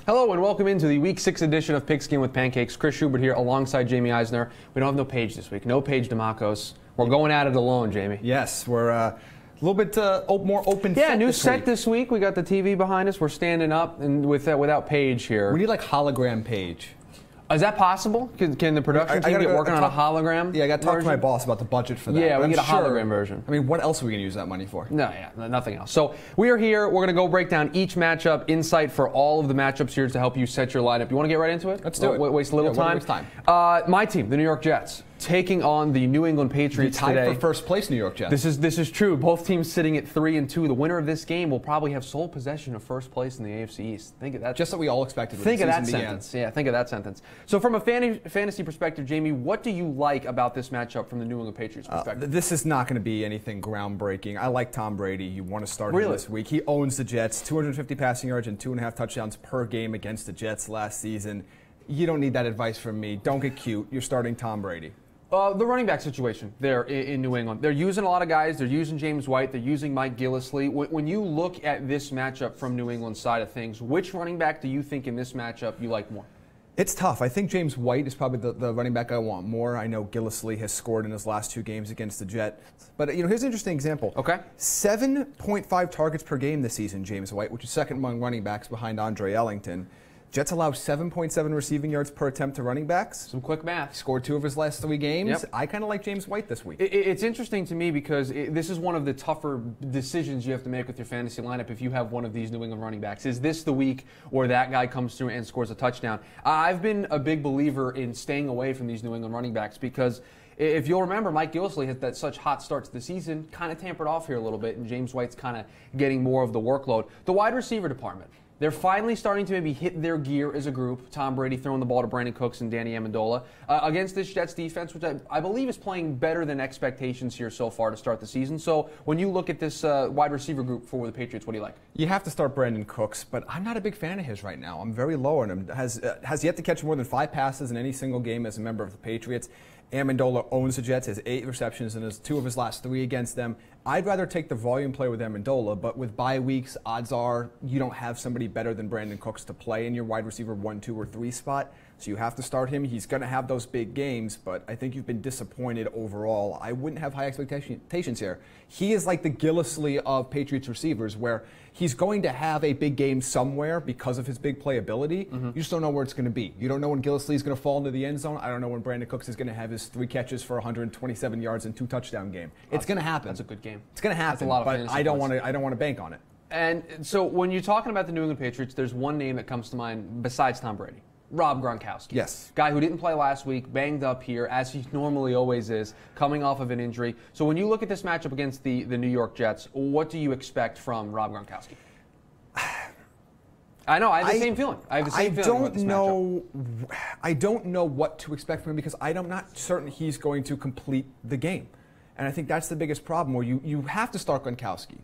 Hello and welcome into the Week 6 edition of Pigskin with Pancakes. Chris Schubert here alongside Jamie Eisner. We don't have no Paige this week. No Paige DeMacos. We're going at it alone, Jamie. Yes, we're a little bit more open. Yeah, new set this week. We got the TV behind us. We're standing up and without Paige here. We need like hologram Paige. Is that possible? Can the production team get working on a hologram? Yeah, I got to talk to my boss about the budget for that. Yeah, we get a hologram version. I mean, what else are we going to use that money for? No, yeah, nothing else. So we are here. We're going to go break down each matchup, insight for all of the matchups here to help you set your lineup. You want to get right into it? Let's do it. Waste a little time. My team, the New York Jets, taking on the New England Patriots today. Tied for first place, New York Jets. This is true. Both teams sitting at 3-2. The winner of this game will probably have sole possession of first place in the AFC East. Think of that. Just what we all expected. Think of that sentence. Yeah, think of that sentence. So from a fantasy perspective, Jamie, what do you like about this matchup from the New England Patriots perspective? This is not going to be anything groundbreaking. I like Tom Brady. You want to start him this week. He owns the Jets. 250 passing yards and 2.5 touchdowns per game against the Jets last season. You don't need that advice from me. Don't get cute. You're starting Tom Brady. The running back situation there in New England. They're using a lot of guys. They're using James White. They're using Mike Gillislee. When you look at this matchup from New England's side of things, which running back do you think in this matchup you like more? It's tough. I think James White is probably the running back I want more. I know Gillislee has scored in his last 2 games against the Jets. But here's an interesting example. Okay. 7.5 targets per game this season, James White, which is second among running backs behind Andre Ellington. Jets allow 7.7 receiving yards per attempt to running backs. Some quick math. Scored 2 of his last 3 games. Yep. I kind of like James White this week. It's interesting to me because this is one of the tougher decisions you have to make with your fantasy lineup if you have one of these New England running backs. Is this the week where that guy comes through and scores a touchdown? I've been a big believer in staying away from these New England running backs because if you'll remember, Mike Gillislee had that such hot start to the season, kind of tampered off here a little bit, and James White's kind of getting more of the workload. The wide receiver department. They're finally starting to maybe hit their gear as a group. Tom Brady throwing the ball to Brandon Cooks and Danny Amendola against this Jets defense, which I believe is playing better than expectations here so far to start the season. So when you look at this wide receiver group for the Patriots, what do you like? You have to start Brandon Cooks, but I'm not a big fan of his right now. I'm very low on him. Has yet to catch more than 5 passes in any single game as a member of the Patriots. Amendola owns the Jets, has 8 receptions and has 2 of his last 3 against them. I'd rather take the volume play with Amendola, but with bye weeks, odds are you don't have somebody better than Brandon Cooks to play in your wide receiver 1, 2, or 3 spot. So you have to start him. He's going to have those big games, but I think you've been disappointed overall. I wouldn't have high expectations here. He is like the Gillislee of Patriots receivers, where he's going to have a big game somewhere because of his big playability. You just don't know where it's going to be. You don't know when Gillislee is going to fall into the end zone. I don't know when Brandon Cooks is going to have his 3 catches for 127 yards and 2 touchdown game. It's going to happen. That's a good game. It's going to happen. That's a lot of but I don't want to bank on it. And so when you're talking about the New England Patriots, there's one name that comes to mind besides Tom Brady. Rob Gronkowski. Yes. Guy who didn't play last week, banged up here, as he normally always is, coming off of an injury. So when you look at this matchup against the New York Jets, what do you expect from Rob Gronkowski? I know, I have the same feeling. I have the same feeling with this matchup. I don't know what to expect from him because I'm not certain he's going to complete the game. And I think that's the biggest problem, where you have to start Gronkowski.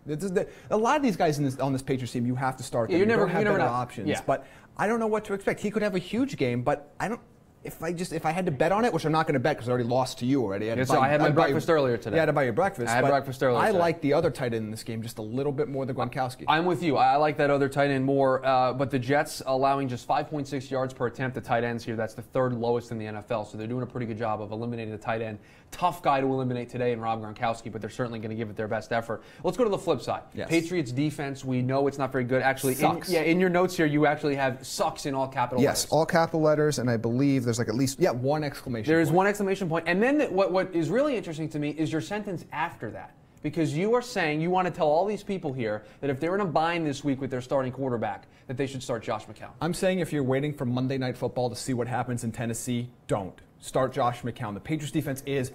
A lot of these guys on this Patriots team, you have to start them. You don't have better options. Yeah. But I don't know what to expect. He could have a huge game, but I don't. If I had to bet on it, which I'm not going to bet because I already lost to you already. I had my breakfast earlier today. Yeah, I had to buy your breakfast. I had breakfast earlier I today. like the other tight end in this game just a little bit more than Gronkowski. I'm with you. I like that other tight end more. But the Jets allowing just 5.6 yards per attempt to tight ends here. That's the 3rd lowest in the NFL. So they're doing a pretty good job of eliminating the tight end. Tough guy to eliminate today in Rob Gronkowski, but they're certainly going to give it their best effort. Let's go to the flip side. Yes. Patriots defense, we know it's not very good. Actually, sucks. In your notes here, you actually have sucks in all capital letters. Yes, all capital letters, and I believe there's like at least one exclamation point. There is one exclamation point. And then what is really interesting to me is your sentence after that. Because you are saying you want to tell all these people here that if they're in a bind this week with their starting quarterback, that they should start Josh McCown. I'm saying if you're waiting for Monday Night Football to see what happens in Tennessee, don't. Start Josh McCown. The Patriots defense is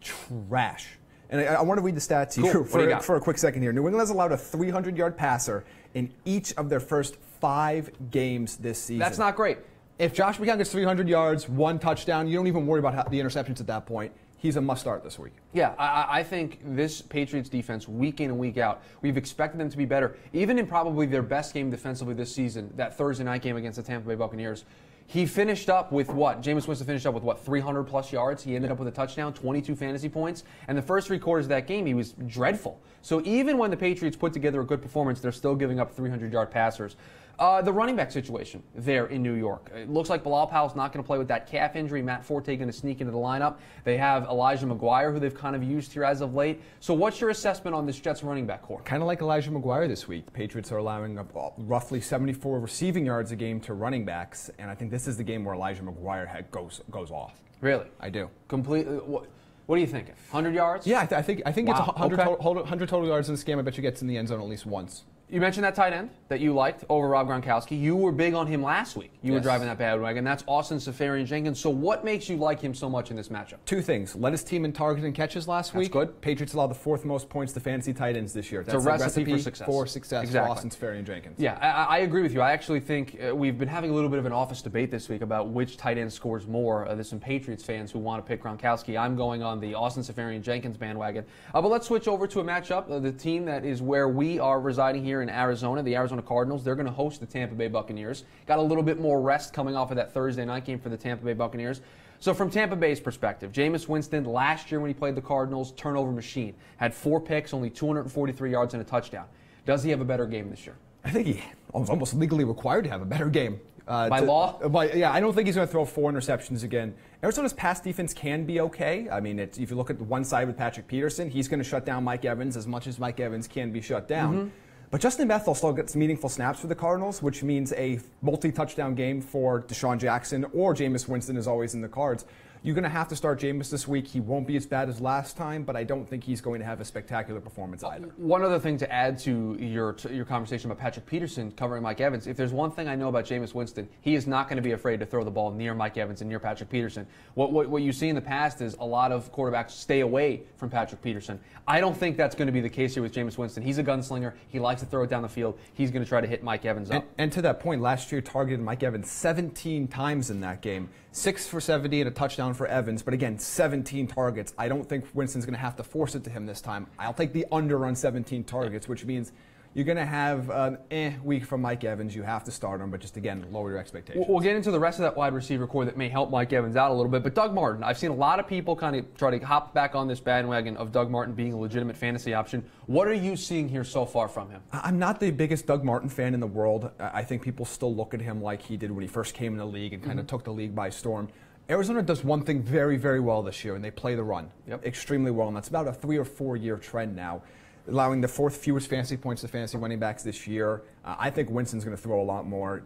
trash. And I want to read the stats here for a quick second here. New England has allowed a 300-yard passer in each of their first 5 games this season. That's not great. If Josh McCown gets 300 yards, 1 touchdown, you don't even worry about the interceptions at that point. He's a must-start this week. Yeah, I think this Patriots defense, week in and week out, we've expected them to be better. Even in probably their best game defensively this season, that Thursday night game against the Tampa Bay Buccaneers, he finished up with what? Jameis Winston finished up with what? 300-plus yards. He ended up with a touchdown, 22 fantasy points. And the first 3 quarters of that game, he was dreadful. So even when the Patriots put together a good performance, they're still giving up 300-yard passers. The running back situation there in New York. It looks like Bilal Powell's not going to play with that calf injury. Matt Forte going to sneak into the lineup. They have Elijah McGuire, who they've kind of used here as of late. So what's your assessment on this Jets running back core? Kind of like Elijah McGuire this week. The Patriots are allowing roughly 74 receiving yards a game to running backs, and I think this is the game where Elijah McGuire goes off. Really? I do. Completely. What are you thinking? 100 yards? Yeah, I think Wow. it's 100, Okay. 100 total yards in this game. I bet you gets in the end zone at least once. You mentioned that tight end that you liked over Rob Gronkowski. You were big on him last week. You were driving that bandwagon. That's Austin Seferian-Jenkins. So what makes you like him so much in this matchup? Two things. Led his team in target and catches last week. Good. Patriots allowed the 4th most points to fantasy tight ends this year. That's It's a recipe for success. For Austin Seferian-Jenkins. Yeah, I agree with you. I actually think we've been having a little bit of an office debate this week about which tight end scores more. There's some Patriots fans who want to pick Gronkowski. I'm going on the Austin Seferian-Jenkins bandwagon. But let's switch over to a matchup. The team that is where we are residing here in Arizona, the Arizona Cardinals. They're going to host the Tampa Bay Buccaneers. Got a little bit more rest coming off of that Thursday night game for the Tampa Bay Buccaneers. So from Tampa Bay's perspective, Jameis Winston last year when he played the Cardinals, turnover machine. Had 4 picks, only 243 yards and a touchdown. Does he have a better game this year? I think he was almost legally required to have a better game. By law? Yeah, I don't think he's going to throw 4 interceptions again. Arizona's pass defense can be okay. I mean, if you look at the one side with Patrick Peterson, he's going to shut down Mike Evans as much as Mike Evans can be shut down. Mm-hmm. But Justin Bethel still gets meaningful snaps for the Cardinals, which means a multi-touchdown game for Deshaun Jackson or Jameis Winston is always in the cards. You're going to have to start Jameis this week. He won't be as bad as last time, but I don't think he's going to have a spectacular performance either. One other thing to add to your conversation about Patrick Peterson covering Mike Evans, if there's one thing I know about Jameis Winston, he is not going to be afraid to throw the ball near Mike Evans and near Patrick Peterson. What you see in the past is a lot of quarterbacks stay away from Patrick Peterson. I don't think that's going to be the case here with Jameis Winston. He's a gunslinger. He likes to throw it down the field. He's going to try to hit Mike Evans up. And to that point, last year targeted Mike Evans 17 times in that game. 6 for 70 and a touchdown for Evans, but again, 17 targets. I don't think Winston's going to have to force it to him this time. I'll take the under on 17 targets, which means you're going to have an week from Mike Evans. You have to start him, but just, again, lower your expectations. We'll get into the rest of that wide receiver core that may help Mike Evans out a little bit. But Doug Martin, I've seen a lot of people kind of try to hop back on this bandwagon of Doug Martin being a legitimate fantasy option. What are you seeing here so far from him? I'm not the biggest Doug Martin fan in the world. I think people still look at him like he did when he first came in the league and kind of took the league by storm. Arizona does one thing very, very well this year, and they play the run extremely well, and that's about a 3 or 4 year trend now, allowing the 4th fewest fantasy points to fantasy running backs this year. I think Winston's going to throw a lot more.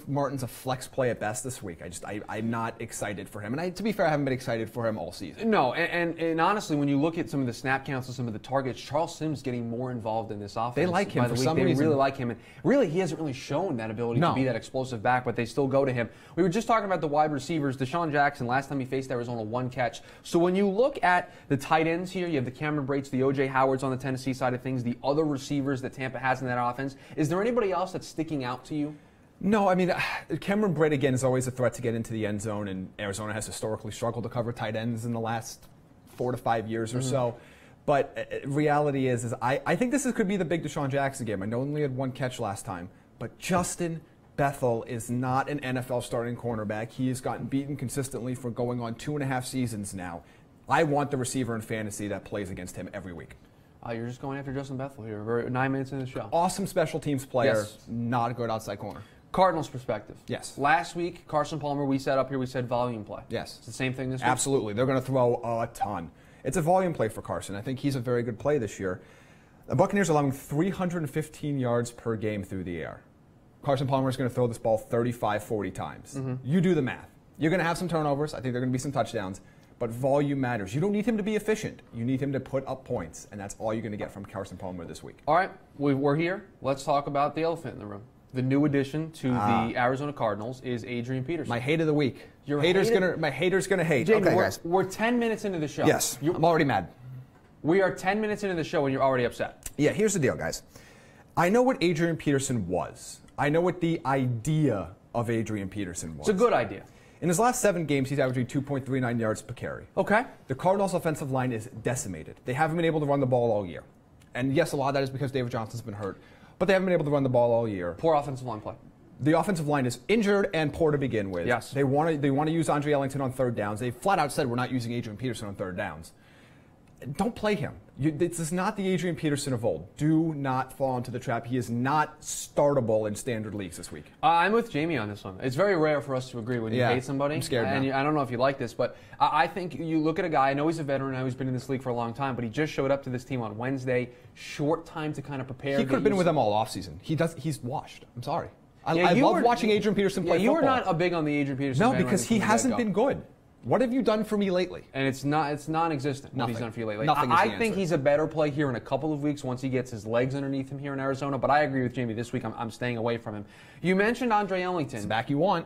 Martin's a flex play at best this week. I'm not excited for him, and to be fair, I haven't been excited for him all season. No, and honestly, when you look at some of the snap counts and some of the targets, Charles Sims getting more involved in this offense. They like him for some reason. They really like him, and really, he hasn't really shown that ability to be that explosive back, but they still go to him. We were just talking about the wide receivers. Deshaun Jackson, last time he faced Arizona, 1 catch. So when you look at the tight ends here, you have the Cameron Brates, the O.J. Howards on the Tennessee side of things, the other receivers that Tampa has in that offense. Is there anybody else that's sticking out to you? No, I mean, Cameron Brate, again, is always a threat to get into the end zone, and Arizona has historically struggled to cover tight ends in the last 4 to 5 years or so. But reality is I think this could be the big Deshaun Jackson game. I know he only had 1 catch last time, but Justin Bethel is not an NFL starting cornerback. He has gotten beaten consistently for going on 2.5 seasons now. I want the receiver in fantasy that plays against him every week. You're just going after Justin Bethel here. We're 9 minutes into the show. Awesome special teams player, not a good outside corner. Cardinals perspective. Yes. Last week, Carson Palmer, we said up here, we said volume play. Yes. It's the same thing this week? Absolutely. They're going to throw a ton. It's a volume play for Carson. I think he's a very good play this year. The Buccaneers are allowing 315 yards per game through the air. Carson Palmer is going to throw this ball 35, 40 times. You do the math. You're going to have some turnovers. I think there are going to be some touchdowns. But volume matters. You don't need him to be efficient. You need him to put up points, and that's all you're going to get from Carson Palmer this week. All right, we're here. Let's talk about the elephant in the room. The new addition to the Arizona Cardinals is Adrian Peterson. My hate of the week. My hater's gonna hate. Jamie, okay, guys. We're 10 minutes into the show. Yes, I'm already mad. We are 10 minutes into the show, and you're already upset. Yeah, here's the deal, guys. I know what Adrian Peterson was. I know what the idea of Adrian Peterson was. It's a good idea. In his last 7 games, he's averaging 2.39 yards per carry. Okay. The Cardinals' offensive line is decimated. They haven't been able to run the ball all year. And yes, a lot of that is because David Johnson's been hurt. But they haven't been able to run the ball all year. Poor offensive line play. The offensive line is injured and poor to begin with. Yes. They want to use Andre Ellington on 3rd downs. They flat out said we're not using Adrian Peterson on 3rd downs. don't play him. This is not the Adrian Peterson of old. Do not fall into the trap. He is not startable in standard leagues this week. I'm with Jamie on this one. It's very rare for us to agree when you hate somebody. I'm scared and now. I don't know if you like this, but I think you look at a guy, I know he's a veteran, I know he's been in this league for a long time, but he just showed up to this team on Wednesday. Short time to kind of prepare. He could have been with them all offseason. He's washed. I'm sorry. I love watching Adrian Peterson play you football. were not a big on the Adrian Peterson. No, because he hasn't been good. What have you done for me lately? And it's non-existent what he's done for you lately. Nothing is the I think answer. he's a better play here in a couple of weeks once he gets his legs underneath him here in Arizona. But I agree with Jamie. This week I'm staying away from him. You mentioned Andre Ellington. It's the back you want.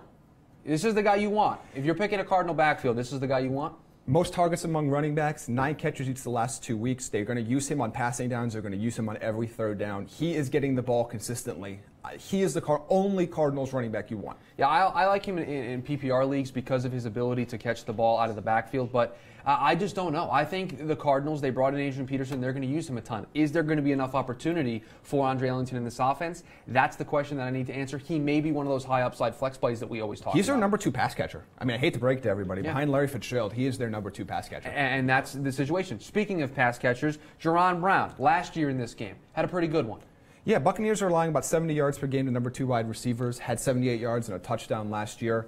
This is the guy you want. If you're picking a Cardinal backfield, this is the guy you want? Most targets among running backs, 9 catches each the last 2 weeks. They're going to use him on passing downs. They're going to use him on every third down. He is getting the ball consistently. He is the only Cardinals running back you want. Yeah, I like him in PPR leagues because of his ability to catch the ball out of the backfield, but I just don't know. I think the Cardinals, they brought in Adrian Peterson. They're going to use him a ton. Is there going to be enough opportunity for Andre Ellington in this offense? That's the question that I need to answer. He may be one of those high upside flex plays that we always talk about. He's their number 2 pass catcher. I mean, I hate to break it to everybody. Yeah. Behind Larry Fitzgerald, he is their number 2 pass catcher. And that's the situation. Speaking of pass catchers, Jerron Brown, last year in this game, had a pretty good one. Yeah, Buccaneers are allowing about 70 yards per game to number 2 wide receivers, had 78 yards and a touchdown last year.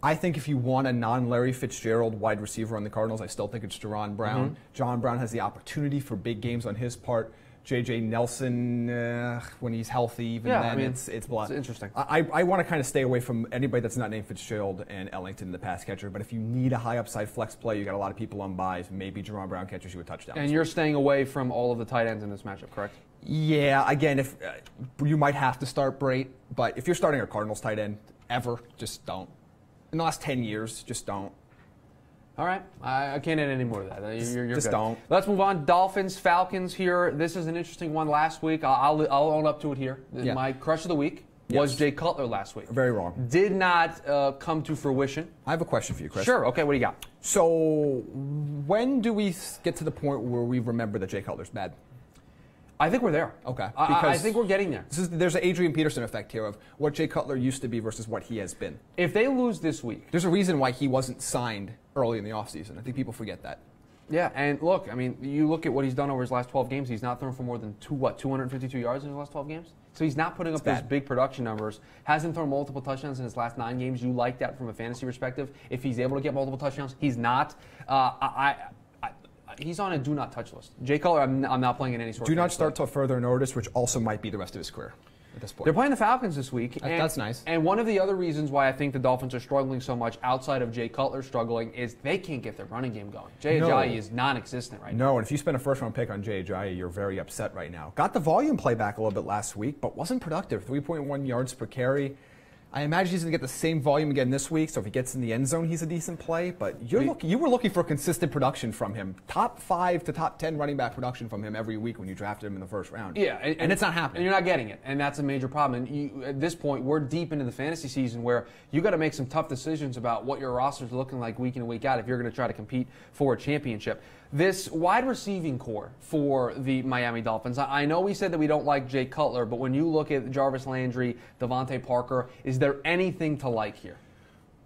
I think if you want a non-Larry Fitzgerald wide receiver on the Cardinals, I still think it's Jerron Brown. Mm-hmm. John Brown has the opportunity for big games on his part. J.J. Nelson, when he's healthy, even then, I mean, it's blood. It's interesting. I want to kind of stay away from anybody that's not named Fitzgerald and Ellington, the pass catcher. But if you need a high upside flex play, you got a lot of people on buys. Maybe Jerron Brown catches you a touchdown. And you're staying away from all of the tight ends in this matchup, correct? Yeah. Again, if you might have to start Brate, but if you're starting a Cardinals tight end ever, just don't. In the last 10 years, just don't. All right. I can't add any more to that. You're just good. Don't. Let's move on. Dolphins, Falcons here. This is an interesting one last week. I'll own up to it here. Yeah. My crush of the week was Jay Cutler last week. Very wrong. Did not come to fruition. I have a question for you, Chris. Sure. Okay, what do you got? So when do we get to the point where we remember that Jay Cutler's bad? I think we're there. Okay. I think we're getting there. There's an Adrian Peterson effect here of what Jay Cutler used to be versus what he has been. If they lose this week. There's a reason why he wasn't signed early in the offseason. I think people forget that. Yeah, and look, I mean, you look at what he's done over his last 12 games. He's not thrown for more than 252 yards in his last 12 games? So he's not putting up those big production numbers. Hasn't thrown multiple touchdowns in his last 9 games. You like that from a fantasy perspective. If he's able to get multiple touchdowns, he's not. He's on a do not touch list. Jay Cutler, I'm not playing in any sort of. Do not start till further notice, which also might be the rest of his career at this point. They're playing the Falcons this week. That's nice. And one of the other reasons why I think the Dolphins are struggling so much outside of Jay Cutler struggling is they can't get their running game going. Jay Ajayi is non-existent right now. No, and if you spend a first-round pick on Jay Ajayi, you're very upset right now. Got the volume play back a little bit last week, but wasn't productive. 3.1 yards per carry. I imagine he's going to get the same volume again this week, so if he gets in the end zone, he's a decent play. But you were looking for consistent production from him. Top 5 to top 10 running back production from him every week when you drafted him in the first round. Yeah. And it's not happening. And you're not getting it, and that's a major problem. And at this point, we're deep into the fantasy season where you got to make some tough decisions about what your roster is looking like week in and week out if you're going to try to compete for a championship. This wide receiving core for the Miami Dolphins, I know we said that we don't like Jay Cutler, but when you look at Jarvis Landry, Devontae Parker, is there anything to like here?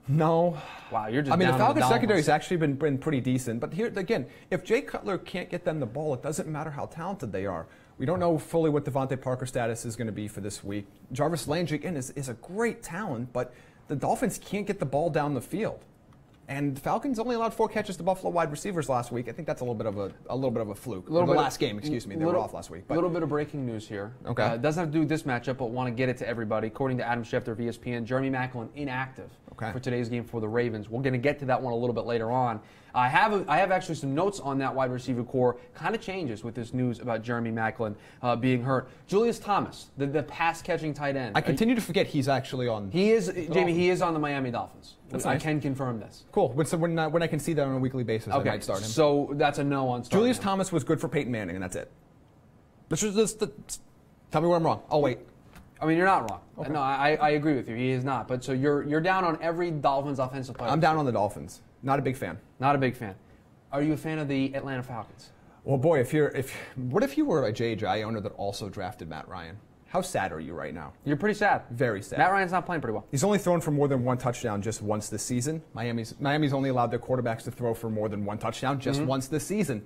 No. Wow, you're just. I mean, down the Falcons on the secondary's actually been pretty decent. But here again, if Jay Cutler can't get them the ball, it doesn't matter how talented they are. We don't know fully what Devontae Parker's status is going to be for this week. Jarvis Landry again is a great talent, but the Dolphins can't get the ball down the field. And the Falcons only allowed 4 catches to Buffalo wide receivers last week. I think that's a little bit of a fluke. Last game, excuse me. They were off last week. A little bit of breaking news here. Okay. Doesn't have to do with this matchup, but want to get it to everybody. According to Adam Schefter of ESPN, Jeremy Maclin inactive for today's game for the Ravens. We're going to get to that one a little bit later on. I have actually some notes on that wide receiver core. Kind of changes with this news about Jeremy Maclin being hurt. Julius Thomas, the pass-catching tight end. I continue to forget he's actually on. He is, Jamie. He is on the Miami Dolphins. That's I nice. can confirm this. Cool. When I can see that on a weekly basis, I might start him. So that's a no on starting Julius him. Thomas was good for Peyton Manning, and that's it. Tell me where I'm wrong. I'll wait. I mean, you're not wrong. Okay. No, I agree with you. He is not. But so you're down on every Dolphins offensive player. I'm down on the Dolphins. Not a big fan. Not a big fan. Are you a fan of the Atlanta Falcons? Well, boy, what if you were a Jay Ajayi owner that also drafted Matt Ryan? How sad are you right now? You're pretty sad. Very sad. Matt Ryan's not playing pretty well. He's only thrown for more than 1 touchdown just once this season. Miami's only allowed their quarterbacks to throw for more than 1 touchdown just once this season.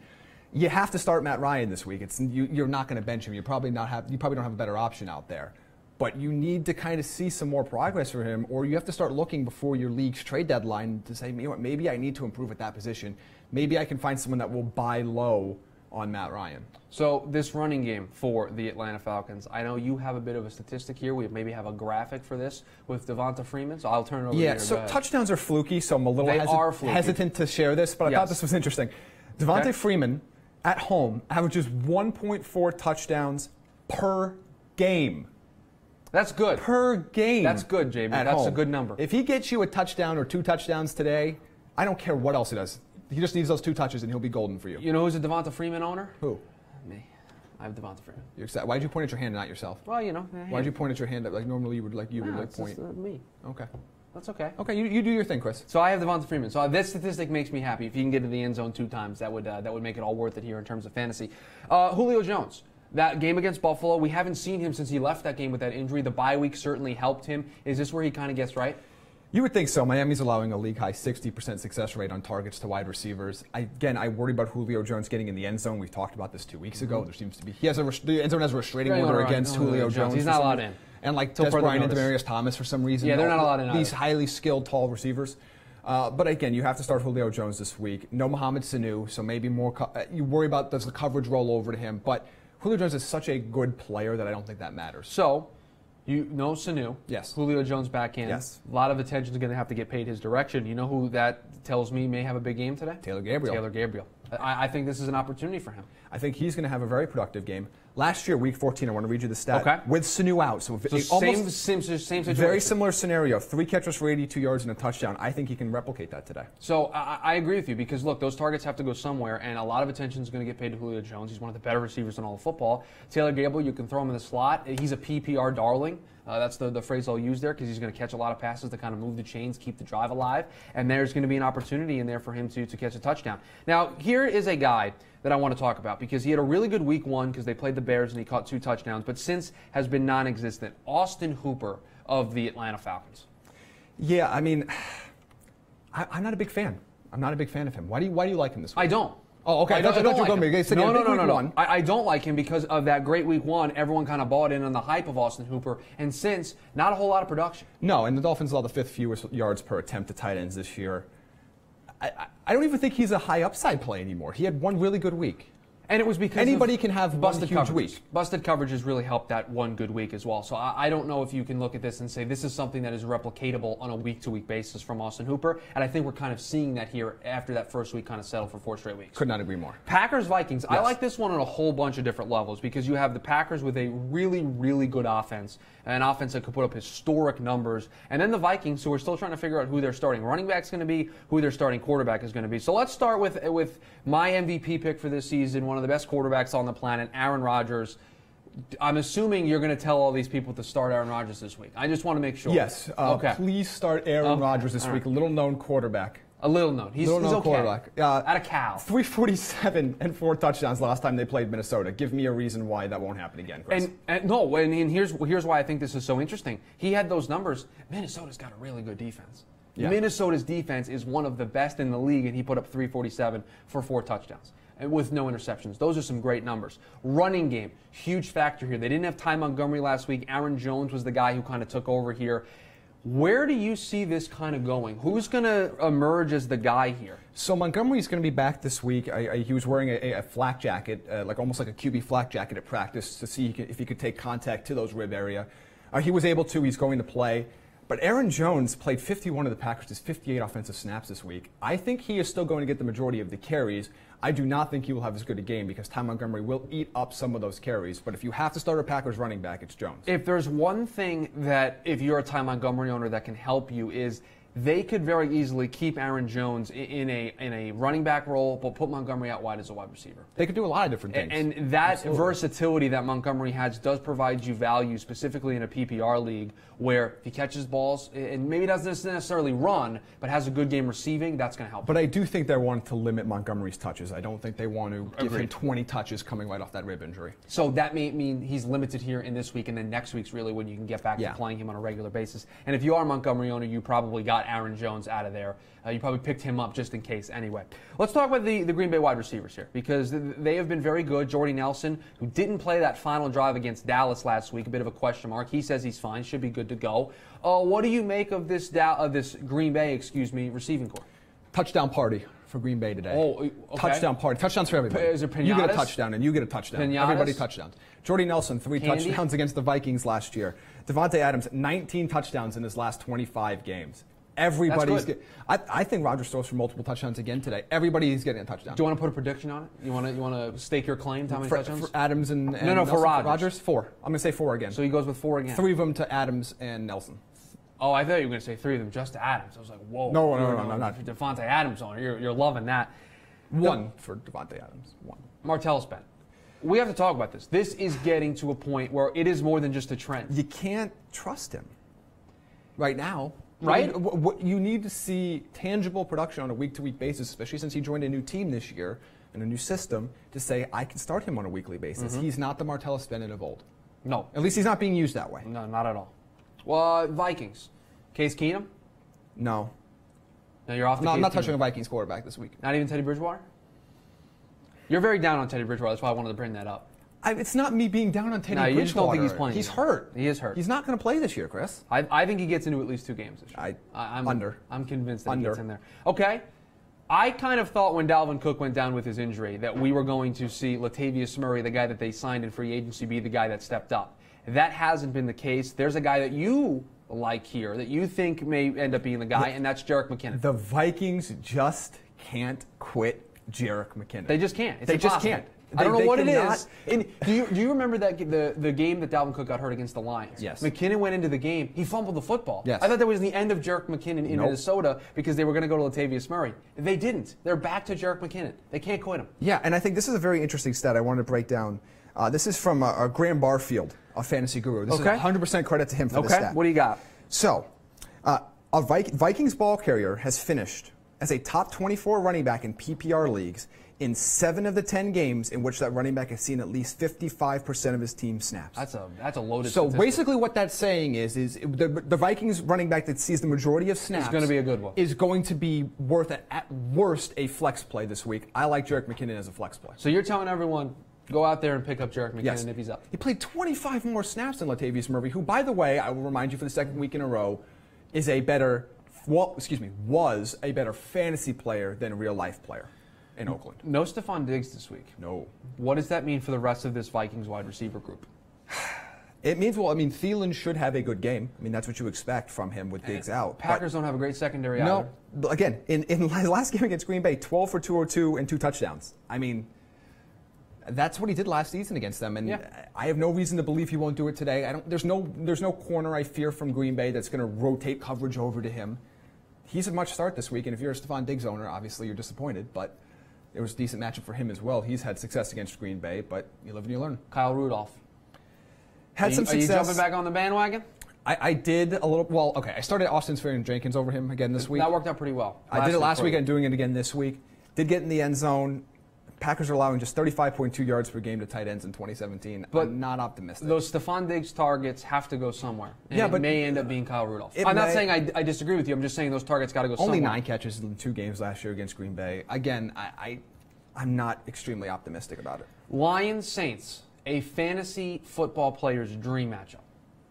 You have to start Matt Ryan this week. You're not going to bench him. You probably don't have a better option out there. But you need to kind of see some more progress for him, or you have to start looking before your league's trade deadline to say, you know what, maybe I need to improve at that position. Maybe I can find someone that will buy low on Matt Ryan. So this running game for the Atlanta Falcons, I know you have a bit of a statistic here. We maybe have a graphic for this with Devonta Freeman, so I'll turn it over to you. Yeah, so touchdowns are fluky, so I'm a little hesitant to share this, but I thought this was interesting. Devonta Freeman at home averages 1.4 touchdowns per game. That's good. Per game. That's good, JB. That's a good number. If he gets you a touchdown or 2 touchdowns today, I don't care what else he does. He just needs those 2 touches and he'll be golden for you. You know who's a Devonta Freeman owner? Who? Me. I have Devonta Freeman. Why'd you point at your hand and not yourself? Well, you know. Why'd you point at your hand like normally you would point? Just, me. Okay. That's okay. Okay, you do your thing, Chris. So I have Devonta Freeman. So this statistic makes me happy. If you can get to the end zone 2 times, that would make it all worth it here in terms of fantasy. Julio Jones. That game against Buffalo, we haven't seen him since he left that game with that injury. The bye week certainly helped him. Is this where he kind of gets right? You would think so. Miami's allowing a league-high 60% success rate on targets to wide receivers. I worry about Julio Jones getting in the end zone. We've talked about this 2 weeks ago. There seems to be the end zone has a restraining order against Julio Jones. He's not allowed in. And like Des Bryant and Demaryius Thomas for some reason. Yeah, they're not allowed in. These highly skilled, tall receivers. But again, you have to start Julio Jones this week. No Mohamed Sanu, so maybe more. You worry about does the coverage roll over to him, but Julio Jones is such a good player that I don't think that matters. So, you know Sanu. Yes. Julio Jones back in. Yes. A lot of attention is going to have to get paid his direction. You know who that tells me may have a big game today? Taylor Gabriel. Taylor Gabriel. I think this is an opportunity for him. I think he's going to have a very productive game. Last year, Week 14, I want to read you the stat. Okay. With Sanu out. So same situation. Very similar scenario. 3 catches for 82 yards and a touchdown. I think he can replicate that today. So I agree with you because, look, those targets have to go somewhere, and a lot of attention is going to get paid to Julio Jones. He's one of the better receivers in all of football. Taylor Gabriel, you can throw him in the slot. He's a PPR darling. That's the phrase I'll use there because he's going to catch a lot of passes to kind of move the chains, keep the drive alive, and there's going to be an opportunity in there for him to catch a touchdown. Now, here is a guy that I want to talk about because he had a really good week 1 because they played the Bears and he caught 2 touchdowns, but since has been non-existent. Austin Hooper of the Atlanta Falcons. Yeah, I mean, I'm not a big fan. I'm not a big fan of him. Why do you like him this week? I don't. Oh, okay. I thought you were going to be. No. I don't like him because of that great week 1. Everyone kind of bought in on the hype of Austin Hooper, and since, not a whole lot of production. No, and the Dolphins allow the 5th fewest yards per attempt to tight ends this year. I don't even think he's a high upside play anymore. He had 1 really good week. And it was because anybody can have busted huge week. Busted coverage has really helped that 1 good week as well. So I don't know if you can look at this and say this is something that is replicatable on a week-to-week basis from Austin Hooper. And I think we're kind of seeing that here after that first week kind of settled for 4 straight weeks. Could not agree more. Packers-Vikings. Yes. I like this one on a whole bunch of different levels because you have the Packers with a really, really good offense, an offense that could put up historic numbers, and then the Vikings, who are still trying to figure out who their starting running back is going to be, who their starting quarterback is going to be. So let's start with my MVP pick for this season, one of the best quarterbacks on the planet, Aaron Rodgers. I'm assuming you're going to tell all these people to start Aaron Rodgers this week. I just want to make sure. Yes. Okay. Please start Aaron Rodgers this week. A little-known quarterback. A little known. He's okay. Quarterback. Out of Cal. 347 and 4 touchdowns last time they played Minnesota. Give me a reason why that won't happen again, Chris. And here's why I think this is so interesting. He had those numbers. Minnesota's got a really good defense. Yeah. Minnesota's defense is one of the best in the league, and he put up 347 for 4 touchdowns. And with no interceptions. Those are some great numbers. Running game, huge factor here. They didn't have Ty Montgomery last week. Aaron Jones was the guy who kind of took over here. Where do you see this kind of going? Who's going to emerge as the guy here? So Montgomery's going to be back this week. He was wearing a flak jacket, almost like a QB flak jacket at practice to see if he could take contact to those rib area. He was able to. He's going to play. But Aaron Jones played 51 of the Packers' 58 offensive snaps this week. I think he is still going to get the majority of the carries. I do not think he will have as good a game because Ty Montgomery will eat up some of those carries. But if you have to start a Packers running back, it's Jones. If there's one thing that, if you're a Ty Montgomery owner, that can help you is they could very easily keep Aaron Jones in a running back role, but put Montgomery out wide as a wide receiver. They could do a lot of different things. And that versatility that Montgomery has does provide you value, specifically in a PPR league, where if he catches balls and maybe doesn't necessarily run, but has a good game receiving, that's going to help. But I do think they want to limit Montgomery's touches. I don't think they want to give him 20 touches coming right off that rib injury. So that may mean he's limited here in this week, and then next week's really when you can get back to playing him on a regular basis. And if you are a Montgomery owner, you probably got got Aaron Jones out of there. You probably picked him up just in case anyway. Let's talk about the Green Bay wide receivers here, because they have been very good. Jordy Nelson, who didn't play that final drive against Dallas last week, a bit of a question mark. He says he's fine, should be good to go. What do you make of this Green Bay, receiving corps? Touchdown party for Green Bay today. Oh, okay. Touchdown party. Touchdowns for everybody. Is it pinatas? You get a touchdown, and you get a touchdown. Pinatas? Everybody touchdowns. Jordy Nelson, 3 Candy? touchdowns against the Vikings last year. Devontae Adams, 19 touchdowns in his last 25 games. Everybody's I think Rodgers throws for multiple touchdowns again today. Everybody's getting a touchdown. Do you want to put a prediction on it? You want to stake your claim to how many touchdowns? For Adams and no, Nelson, for Rodgers. 4. I'm going to say 4 again. So he goes with 4 again. 3 of them to Adams and Nelson. Oh, I thought you were going to say 3 of them just to Adams. I was like, whoa. No, not Devontae Adams on. You're loving that. 1 for Devontae Adams. 1. Martellus Bennett. We have to talk about this. This is getting to a point where it is more than just a trend. You can't trust him right now. Right? You need to see tangible production on a week-to-week basis, especially since he joined a new team this year and a new system, to say, I can start him on a weekly basis. He's not the Martellus Bennett of old. No. At least he's not being used that way. No, not at all. Well, Vikings. Case Keenum? No. No, you're off the No, Case I'm not Keenum. touching a Vikings quarterback this week. Not even Teddy Bridgewater? You're very down on Teddy Bridgewater. That's why I wanted to bring that up. It's not me being down on Teddy Bridgewater. No, you just don't think he's playing. He's hurt. He is hurt. He's not going to play this year, Chris. I think he gets into at least 2 games this year. I'm convinced that he gets in there. Okay. I kind of thought when Dalvin Cook went down with his injury that we were going to see Latavius Murray, the guy that they signed in free agency, be the guy that stepped up. That hasn't been the case. There's a guy that you like here that you think may end up being the guy, and that's Jerick McKinnon. The Vikings just can't quit Jerick McKinnon. They just can't. It's they impossible. just can't. I don't know what cannot. it is. And do you remember that the game that Dalvin Cook got hurt against the Lions? Yes. McKinnon went into the game. He fumbled the football. Yes. I thought that was the end of Jerick McKinnon in Nope. Minnesota because they were going to go to Latavius Murray. They didn't. They're back to Jerick McKinnon. They can't quit him. Yeah, and I think this is a very interesting stat I wanted to break down. This is from Graham Barfield, a fantasy guru. This is 100% credit to him for this stat. What do you got? So, a Vikings ball carrier has finished as a top 24 running back in PPR leagues in 7 of the 10 games in which that running back has seen at least 55% of his team snaps. That's a loaded So statistic. basically what that's saying is the Vikings running back that sees the majority of snaps is going to be a good one. Is going to be worth, at worst, a flex play this week. I like Jerick McKinnon as a flex play. So you're telling everyone, go out there and pick up Jerick McKinnon Yes. if he's up. He played 25 more snaps than Latavius Murray, who, by the way, I will remind you for the 2nd week in a row, was a better fantasy player than a real-life player in Oakland. No Stephon Diggs this week. No. What does that mean for the rest of this Vikings wide receiver group? It means, Thielen should have a good game. That's what you expect from him with Diggs out. Packers don't have a great secondary either. No. But again, in his last game against Green Bay, 12 for 202 and 2 touchdowns. That's what he did last season against them, and I have no reason to believe he won't do it today. There's no corner I fear from Green Bay that's going to rotate coverage over to him. He's a much start this week, and if you're a Stephon Diggs owner, obviously you're disappointed, but it was a decent matchup for him as well. He's had success against Green Bay, but you live and you learn. Kyle Rudolph. Had some success. Are you jumping back on the bandwagon? I did a little. Well, okay. I started Austin Seferian-Jenkins over him again this week. That worked out pretty well. I did it last week and doing it again this week. Did get in the end zone. Packers are allowing just 35.2 yards per game to tight ends in 2017. But I'm not optimistic. Those Stephon Diggs targets have to go somewhere. And but it may end up being Kyle Rudolph. I'm not saying I disagree with you. I'm just saying those targets got to go somewhere. Only 9 catches in 2 games last year against Green Bay. Again, I'm not extremely optimistic about it. Lions Saints, a fantasy football player's dream matchup,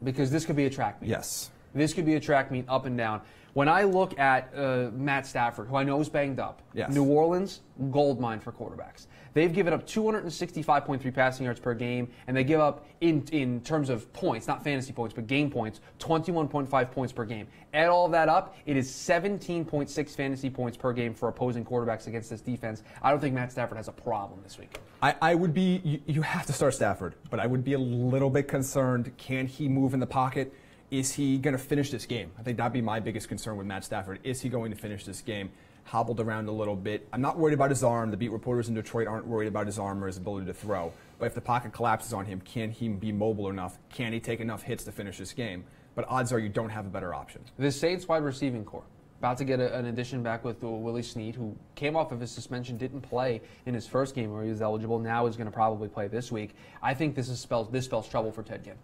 because this could be a track meet. Yes. This could be a track meet up and down. When I look at Matt Stafford, who I know is banged up, New Orleans, gold mine for quarterbacks. They've given up 265.3 passing yards per game, and they give up, in terms of points, not fantasy points, but game points, 21.5 points per game. Add all of that up, it is 17.6 fantasy points per game for opposing quarterbacks against this defense. I don't think Matt Stafford has a problem this week. I would be, you have to start Stafford, but I would be a little bit concerned. Can he move in the pocket? Is he going to finish this game? I think that'd be my biggest concern with Matt Stafford. Is he going to finish this game? Hobbled around a little bit. I'm not worried about his arm. The beat reporters in Detroit aren't worried about his arm or his ability to throw. But if the pocket collapses on him, can he be mobile enough? Can he take enough hits to finish this game? But odds are you don't have a better option. The Saints wide receiving corps, about to get an addition back with Willie Snead, who came off of his suspension, didn't play in his first game where he was eligible, now is going to probably play this week. I think this spells trouble for Ted Ginn.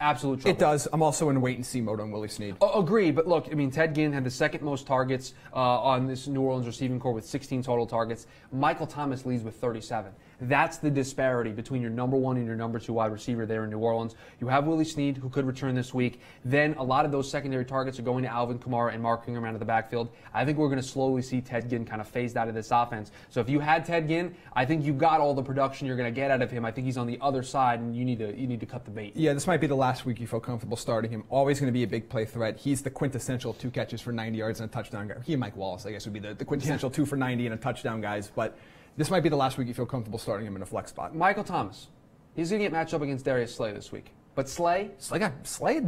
Absolute trouble. It does. I'm also in wait-and-see mode on Willie Snead. Agree, but look, I mean, Ted Ginn had the second most targets on this New Orleans receiving corps with 16 total targets. Michael Thomas leads with 37. That's the disparity between your number 1 and your number 2 wide receiver there in New Orleans. You have Willie Snead, who could return this week. Then a lot of those secondary targets are going to Alvin Kamara and Mark Ingram out of the backfield. I think we're going to slowly see Ted Ginn kind of phased out of this offense. So if you had Ted Ginn, I think you got all the production you're going to get out of him. I think he's on the other side, and you need to cut the bait. Yeah, this might be the last week you feel comfortable starting him. Always going to be a big play threat. He's the quintessential 2 catches for 90 yards and a touchdown guy. He and Mike Wallace, I guess, would be the quintessential 2 for 90 and a touchdown guys. But this might be the last week you feel comfortable starting him in a flex spot. Michael Thomas, he's going to get matched up against Darius Slay this week. But Slay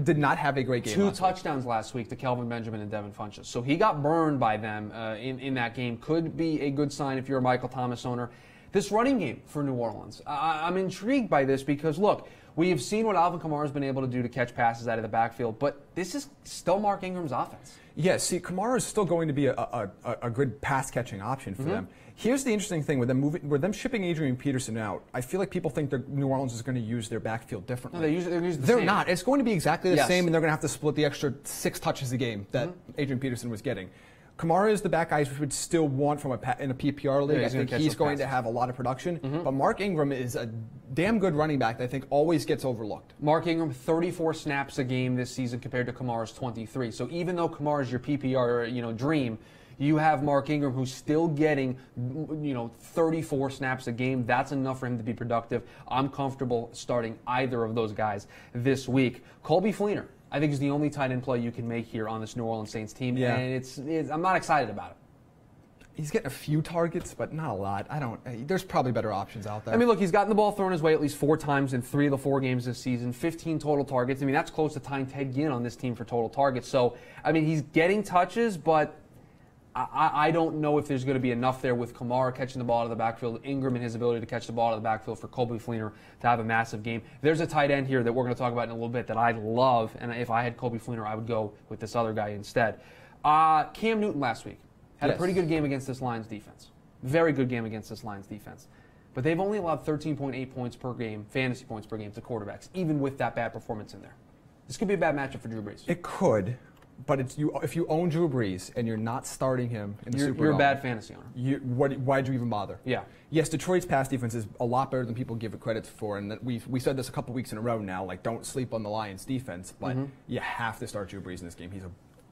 did not have a great game. 2 touchdowns last week to Kelvin Benjamin and Devin Funchess. So he got burned by them in that game. Could be a good sign if you're a Michael Thomas owner. This running game for New Orleans, I'm intrigued by this because, look, we have seen what Alvin Kamara has been able to do to catch passes out of the backfield, but this is still Mark Ingram's offense. Yeah, see, Kamara is still going to be a good pass-catching option for them. Here's the interesting thing with them shipping Adrian Peterson out. I feel like people think that New Orleans is going to use their backfield differently. No, they're not. It's going to be exactly the same, and they're going to have to split the extra 6 touches a game that Adrian Peterson was getting. Kamara is the back guy we would still want from in a PPR league. I think he's going to have a lot of production. But Mark Ingram is a damn good running back that I think always gets overlooked. Mark Ingram, 34 snaps a game this season compared to Kamara's 23. So even though Kamara's your PPR dream, you have Mark Ingram who's still getting 34 snaps a game. That's enough for him to be productive. I'm comfortable starting either of those guys this week. Colby Fleener, I think, is the only tight end play you can make here on this New Orleans Saints team, and I'm not excited about it. He's getting a few targets, but not a lot. There's probably better options out there. I mean, look, he's gotten the ball thrown his way at least 4 times in 3 of the 4 games this season, 15 total targets. I mean, that's close to tying Ted Ginn on this team for total targets. So, I mean, he's getting touches, but I don't know if there's going to be enough there with Kamara catching the ball out of the backfield, Ingram and his ability to catch the ball out of the backfield for Colby Fleener to have a massive game. There's a tight end here that we're going to talk about in a little bit that I love, and if I had Colby Fleener, I would go with this other guy instead. Cam Newton last week had a pretty good game against this Lions defense. Very good game against this Lions defense. But they've only allowed 13.8 points per game, fantasy points per game, to quarterbacks, even with that bad performance in there. This could be a bad matchup for Drew Brees. It could. But if you own Drew Brees and you're not starting him in the Superdome, you're a bad fantasy owner. Why'd you even bother? Yeah. Yes, Detroit's pass defense is a lot better than people give it credit for, and that we said this a couple weeks in a row now. Like, don't sleep on the Lions' defense, but you have to start Drew Brees in this game. He's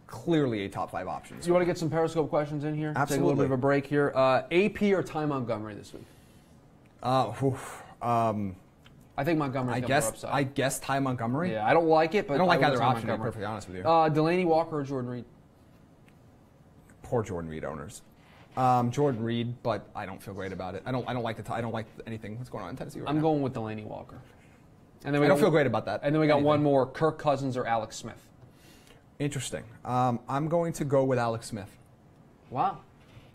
clearly a top 5 option. So you want to get some Periscope questions in here? Absolutely. Take a little bit of a break here. AP or Ty Montgomery this week? I think Montgomery's got more upside. I guess Ty Montgomery. Yeah, I don't like it, but I don't like either option, to be Montgomery. perfectly honest with you. Delaney Walker or Jordan Reed? Poor Jordan Reed owners. Jordan Reed, but I don't feel great about it. I don't like anything that's going on in Tennessee right now. I'm going with Delaney Walker. And then I don't feel great about that. And then we got one more: Kirk Cousins or Alex Smith. Interesting. I'm going to go with Alex Smith. Wow.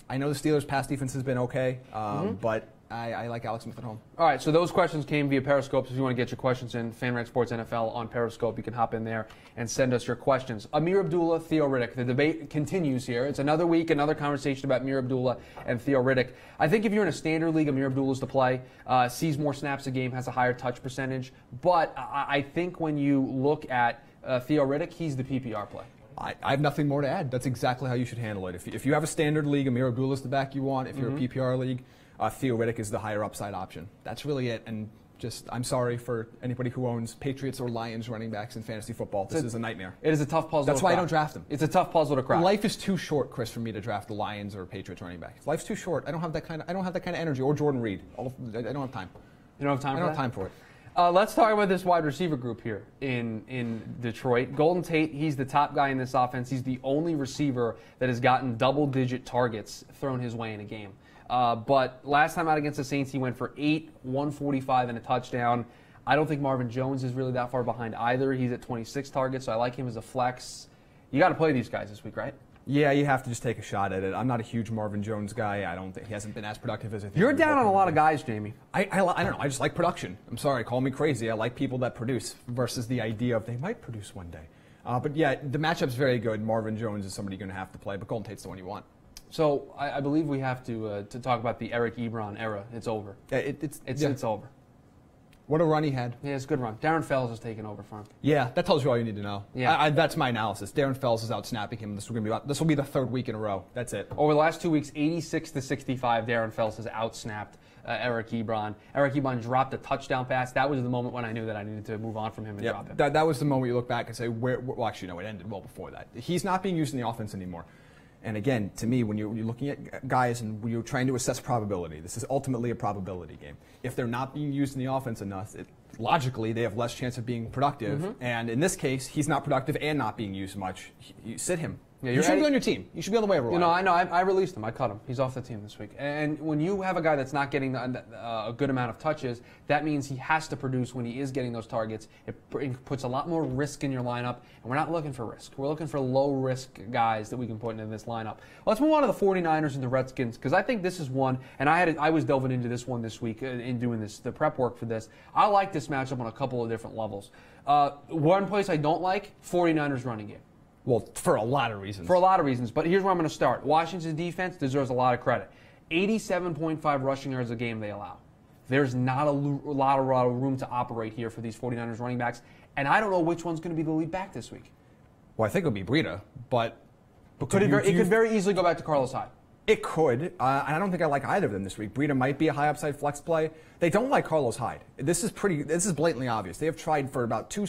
I know the Steelers' pass defense has been okay, but I like Alex Smith at home. All right, so those questions came via Periscope. So if you want to get your questions in, FanRag Sports NFL on Periscope, you can hop in there and send us your questions. Amir Abdullah, Theo Riddick. The debate continues here. It's another week, another conversation about Amir Abdullah and Theo Riddick. I think if you're in a standard league, Amir Abdullah's the play. Sees more snaps a game, has a higher touch percentage. But I think when you look at Theo Riddick, he's the PPR play. I have nothing more to add. That's exactly how you should handle it. If you have a standard league, Amir Abdullah's the back you want. If you're a PPR league, Theo Riddick is the higher upside option. That's really it. And I'm sorry for anybody who owns Patriots or Lions running backs in fantasy football. This is a nightmare. It is a tough puzzle. That's why I don't draft them. It's a tough puzzle to crack. Life is too short, Chris, for me to draft the Lions or Patriots running backs. Life's too short. I don't have that kind of energy. Or Jordan Reed. I don't have time. You don't have time. I don't have time for it. Let's talk about this wide receiver group here in Detroit. Golden Tate, he's the top guy in this offense. He's the only receiver that has gotten double-digit targets thrown his way in a game. But last time out against the Saints, he went for 8, 145, and a touchdown. I don't think Marvin Jones is really that far behind either. He's at 26 targets, so I like him as a flex. You got to play these guys this week, right? Yeah, you have to just take a shot at it. I'm not a huge Marvin Jones guy. I don't think he hasn't been as productive as I think. You're down on a lot of guys, Jamie. I don't know. I just like production. I'm sorry, call me crazy. I like people that produce versus the idea of they might produce one day. But yeah, the matchup's very good. Marvin Jones is somebody you're going to have to play, but Golden Tate's the one you want. So I believe we have to talk about the Eric Ebron era. It's over. Yeah, it's over. What a run he had. Yeah, it's a good run. Darren Fells is taking over for him. Yeah, that tells you all you need to know. Yeah. That's my analysis. Darren Fells is out snapping him. This will be the third week in a row. That's it. Over the last 2 weeks, 86-65, Darren Fells has outsnapped Eric Ebron. Eric Ebron dropped a touchdown pass. That was the moment when I knew that I needed to move on from him and drop him. That was the moment you look back and say, well, actually, no, it ended well before that. He's not being used in the offense anymore. And again, to me, when you're looking at guys and when you're trying to assess probability, this is ultimately a probability game. If they're not being used in the offense enough, logically, they have less chance of being productive. Mm-hmm. And in this case, he's not productive and not being used much. You sit him. Yeah, you should be on your team. You should be on the waiver wire. I know. I released him. I cut him. He's off the team this week. And when you have a guy that's not getting a good amount of touches, that means he has to produce when he is getting those targets. It puts a lot more risk in your lineup, and we're not looking for risk. We're looking for low-risk guys that we can put into this lineup. Let's move on to the 49ers and the Redskins, because I think this is one, and I was delving into this one this week in doing the prep work for this. I like this matchup on a couple of different levels. One place I don't like, 49ers running game. Well, for a lot of reasons. For a lot of reasons, but here's where I'm going to start. Washington's defense deserves a lot of credit. 87.5 rushing yards a game they allow. There's not a lot of room to operate here for these 49ers running backs, and I don't know which one's going to be the lead back this week. Well, I think it'll be Breida, but it could very easily go back to Carlos Hyde. It could, and I don't think I like either of them this week. Breida might be a high upside flex play. They don't like Carlos Hyde. This is blatantly obvious. They have tried for about two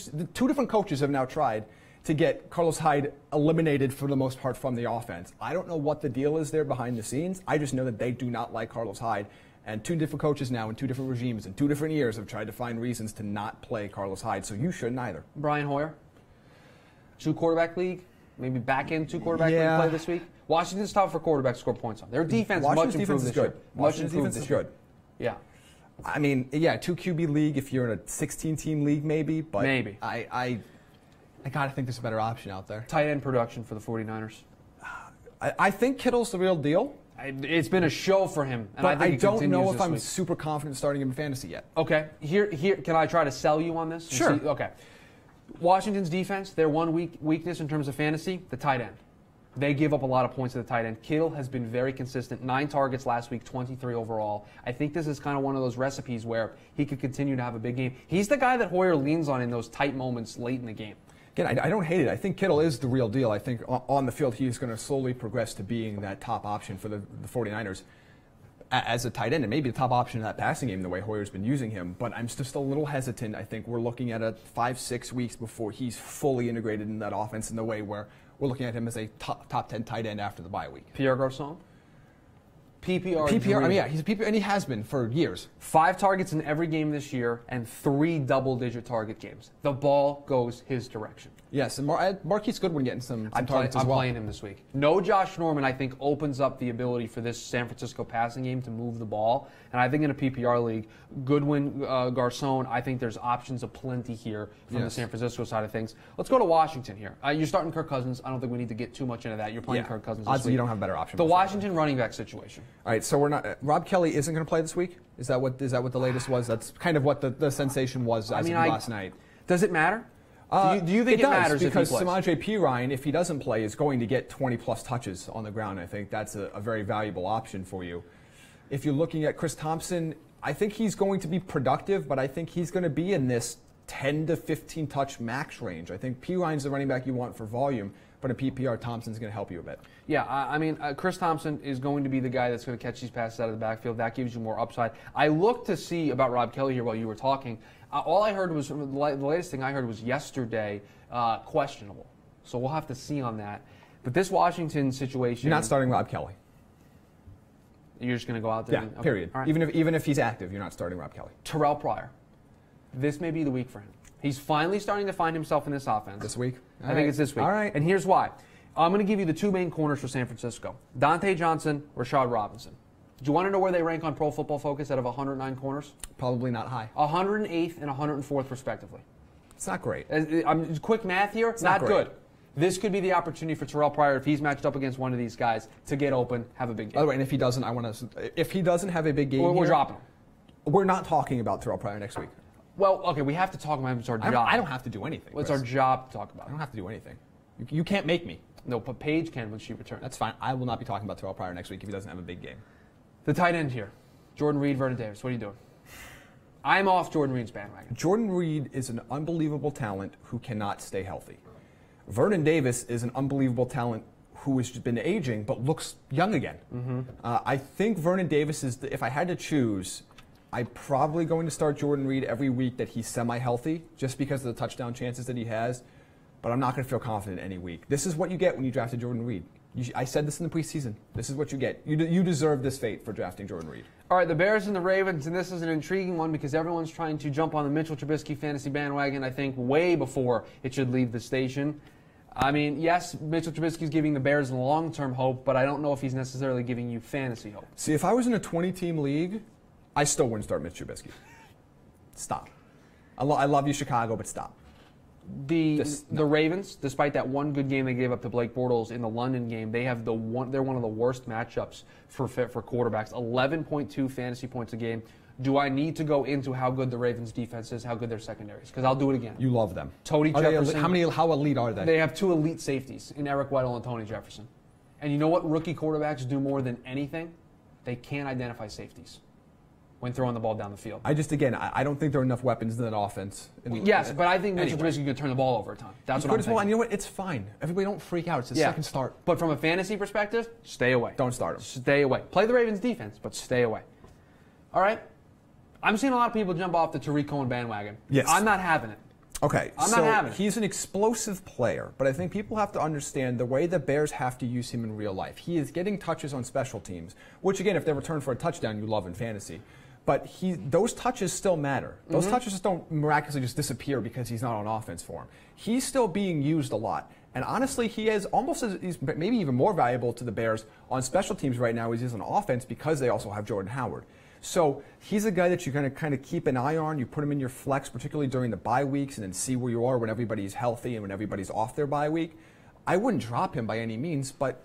different coaches have now tried to get Carlos Hyde eliminated for the most part from the offense. I don't know what the deal is there behind the scenes. I just know that they do not like Carlos Hyde. And two different coaches now in two different regimes in 2 different years have tried to find reasons to not play Carlos Hyde. So you shouldn't either. Brian Hoyer, 2-quarterback league, maybe back end 2-quarterback league play this week. Washington's tough for quarterbacks to score points on. Their defense much improved this year. Washington's defense is good. Yeah. I mean, 2 QB league if you're in a 16-team league maybe. But maybe. I got to think there's a better option out there. Tight end production for the 49ers. I think Kittle's the real deal. It's been a show for him. And but I don't know if I'm week. super confident starting him in fantasy yet. Okay. Here, can I try to sell you on this? Sure. Okay. Washington's defense, their one weakness in terms of fantasy, the tight end. They give up a lot of points to the tight end. Kittle has been very consistent. 9 targets last week, 23 overall. I think this is kind of one of those recipes where he could continue to have a big game. He's the guy that Hoyer leans on in those tight moments late in the game. Again, I don't hate it. I think Kittle is the real deal. I think on the field he's going to slowly progress to being that top option for the 49ers as a tight end, and maybe the top option in that passing game the way Hoyer's been using him. But I'm just a little hesitant. I think we're looking at 5-6 weeks before he's fully integrated in that offense in the way where we're looking at him as a top 10 tight end after the bye week. Pierre Garçon? PPR. I mean, he's a PPR, and he has been for years. 5 targets in every game this year and 3 double-digit target games. The ball goes his direction. Yes, and Marquise Goodwin getting some targets as well. I'm playing him this week. No Josh Norman, I think, opens up the ability for this San Francisco passing game to move the ball. And I think in a PPR league, Goodwin, Garçon, I think there's options aplenty here from the San Francisco side of things. Let's go to Washington here. You're starting Kirk Cousins. I don't think we need to get too much into that. You're playing Kirk Cousins this week. You don't have a better option. The Washington running back situation. All right, so we're not. Rob Kelly isn't going to play this week. Is that what the latest was? That's kind of what the sensation was as of last night. Does it matter? Do you think it matters because if he plays? Samaje Perine, if he doesn't play, is going to get 20-plus touches on the ground. I think that's a very valuable option for you. If you're looking at Chris Thompson, I think he's going to be productive, but I think he's going to be in this 10 to 15 touch max range. I think Perine's the running back you want for volume, but in PPR, Thompson's going to help you a bit. Yeah, I mean, Chris Thompson is going to be the guy that's going to catch these passes out of the backfield. That gives you more upside. I looked to see about Rob Kelly here while you were talking. All I heard was, the latest thing I heard was yesterday, questionable. So we'll have to see on that. But this Washington situation... You're not starting Rob Kelly. You're just going to go out there? Yeah, period. Right. Even if he's active, you're not starting Rob Kelly. Terrell Pryor. This may be the week for him. He's finally starting to find himself in this offense. This week? I think it's this week. All right. And here's why. I'm going to give you the 2 main corners for San Francisco. Dante Johnson, Rashad Robinson. Do you want to know where they rank on Pro Football Focus out of 109 corners? Probably not high. 108th and 104th, respectively. It's not great. Quick math here. It's not good. This could be the opportunity for Terrell Pryor, if he's matched up against one of these guys, to get open, have a big game. By the way, and if he doesn't, if he doesn't have a big game, we're dropping him. We're not talking about Terrell Pryor next week. Well, okay, we have to talk about him. It's our job. I don't have to do anything. Well, it's our job to talk about I don't have to do anything. You can't make me. No, but Paige can when she returns. That's fine. I will not be talking about Terrell Pryor next week if he doesn't have a big game. The tight end here, Jordan Reed, Vernon Davis. What are you doing? I'm off Jordan Reed's bandwagon. Jordan Reed is an unbelievable talent who cannot stay healthy. Vernon Davis is an unbelievable talent who has been aging but looks young again. I think Vernon Davis is, if I had to choose, I'm probably going to start Jordan Reed every week that he's semi-healthy just because of the touchdown chances that he has, but I'm not going to feel confident any week. This is what you get when you drafted Jordan Reed. I said this in the preseason. This is what you get. You deserve this fate for drafting Jordan Reed. All right, the Bears and the Ravens, and this is an intriguing one because everyone's trying to jump on the Mitchell Trubisky fantasy bandwagon, I think, way before it should leave the station. I mean, yes, Mitchell Trubisky is giving the Bears long-term hope, but I don't know if he's necessarily giving you fantasy hope. See, if I was in a 20-team league, I still wouldn't start Mitch Trubisky. Stop. I love you, Chicago, but stop. The Ravens, despite that one good game they gave up to Blake Bortles in the London game, they're one of the worst matchups for quarterbacks. 11.2 fantasy points a game. Do I need to go into how good the Ravens defense is, how good their secondary is? Because I'll do it again. You love them. Tony Jefferson. How elite are they? They have 2 elite safeties in Eric Weddle and Tony Jefferson. And you know what rookie quarterbacks do more than anything? They can't identify safeties when throwing the ball down the field. I don't think there are enough weapons in that offense. Yes, but I think Mitchell Trubisky could turn the ball over a ton. That's what I'm saying. And you know what? It's fine. Everybody don't freak out. It's his second start. But from a fantasy perspective, stay away. Don't start him. Stay away. Play the Ravens defense, but stay away. All right? I'm seeing a lot of people jump off the Tariq Cohen bandwagon. Yes. I'm not having it. Okay, I'm not having it. He's an explosive player, but I think people have to understand the way the Bears have to use him in real life. He is getting touches on special teams, which, again, if they return for a touchdown, you love in fantasy. But those touches still matter. Those touches just don't miraculously just disappear because he's not on offense for him. He's still being used a lot. And honestly, he's maybe even more valuable to the Bears on special teams right now as he is on offense because they also have Jordan Howard. So he's a guy that you're going to kind of keep an eye on. You put him in your flex, particularly during the bye weeks, and then see where you are when everybody's healthy and when everybody's off their bye week. I wouldn't drop him by any means, but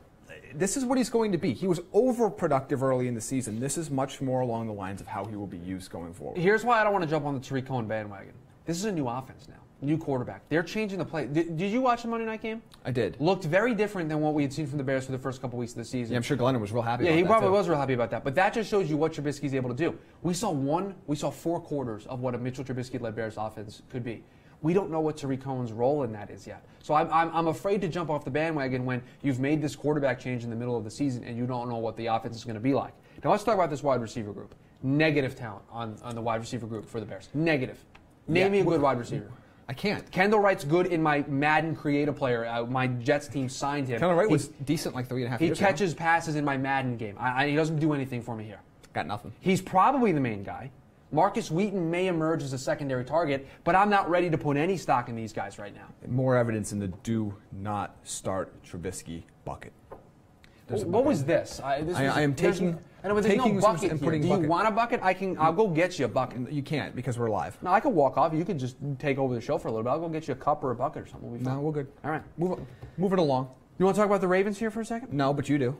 this is what he's going to be. He was overproductive early in the season. This is much more along the lines of how he will be used going forward. Here's why I don't want to jump on the Tariq Cohen bandwagon. This is a new offense now, new quarterback. They're changing the play. Did you watch the Monday night game? I did. Looked very different than what we had seen from the Bears for the first couple weeks of the season. Yeah, I'm sure Glennon was real happy about that. Yeah, he probably was real happy about that. But that just shows you what Trubisky's able to do. We saw 4 quarters of what a Mitchell Trubisky-led Bears offense could be. We don't know what Tariq Cohen's role in that is yet. So I'm afraid to jump off the bandwagon when you've made this quarterback change in the middle of the season and you don't know what the offense is going to be like. Now let's talk about this wide receiver group. Negative talent on the wide receiver group for the Bears. Negative. Name me a good wide receiver. I can't. Kendall Wright's good in my Madden creative player. My Jets team signed him. Kendall Wright was decent like 3.5 years ago. He catches passes in my Madden game. He doesn't do anything for me here. Got nothing. He's probably the main guy. Marcus Wheaton may emerge as a secondary target, but I'm not ready to put any stock in these guys right now. More evidence in the do not start Trubisky bucket. What was this? I am taking. I know, but there's no bucket and here. putting Do you bucket. want a bucket? I'll go get you a bucket. You can't because we're live. No, I could walk off. You could just take over the show for a little bit. I'll go get you a cup or a bucket or something. We'll be fine. No, we're good. All right. Move it along. You want to talk about the Ravens here for a second? No, but you do.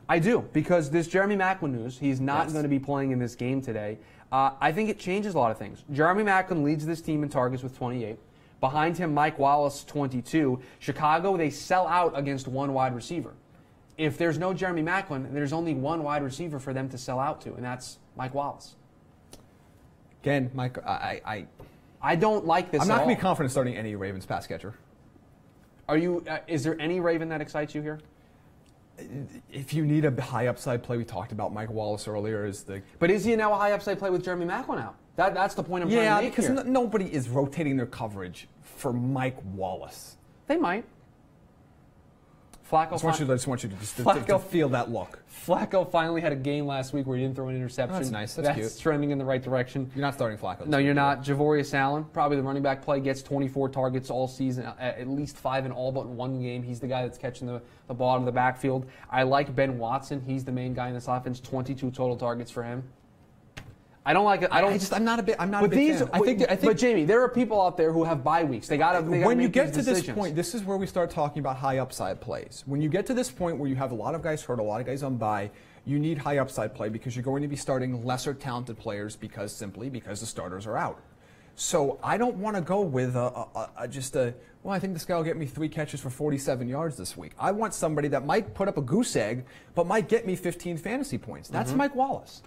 I do, because this Jeremy Maclin news, he's not Yes. going to be playing in this game today. I think it changes a lot of things. Jeremy Maclin leads this team in targets with 28. Behind him, Mike Wallace, 22. Chicago, they sell out against one wide receiver. If there's no Jeremy Maclin, there's only one wide receiver for them to sell out to, and that's Mike Wallace. Again, Mike, I don't like this I'm not at all. going to be confident starting any Ravens pass catcher. Are you? Is there any Raven that excites you here? If you need a high upside play, we talked about Mike Wallace earlier. But is he now a high upside play with Jeremy Maclin out? That's the point I'm trying to make here. Yeah, because nobody is rotating their coverage for Mike Wallace. They might. Flacco. I just want you to feel that look. Flacco finally had a game last week where he didn't throw an interception. That's nice. That's cute. Trending in the right direction. You're not starting Flacco. No, you're not. Javorius Allen, probably the running back play, gets 24 targets all season, at least 5 in all but one game. He's the guy that's catching the ball out of the backfield. I like Ben Watson. He's the main guy in this offense. 22 total targets for him. I don't like it. I'm not a big fan. I think. But Jamie, there are people out there who have bye weeks. They got to. When you get to this point, this is where we start talking about high upside plays. When you get to this point where you have a lot of guys hurt, a lot of guys on bye, you need high upside play because you're going to be starting lesser talented players because the starters are out. So I don't want to go with well, I think this guy will get me 3 catches for 47 yards this week. I want somebody that might put up a goose egg, but might get me 15 fantasy points. That's Mike Wallace.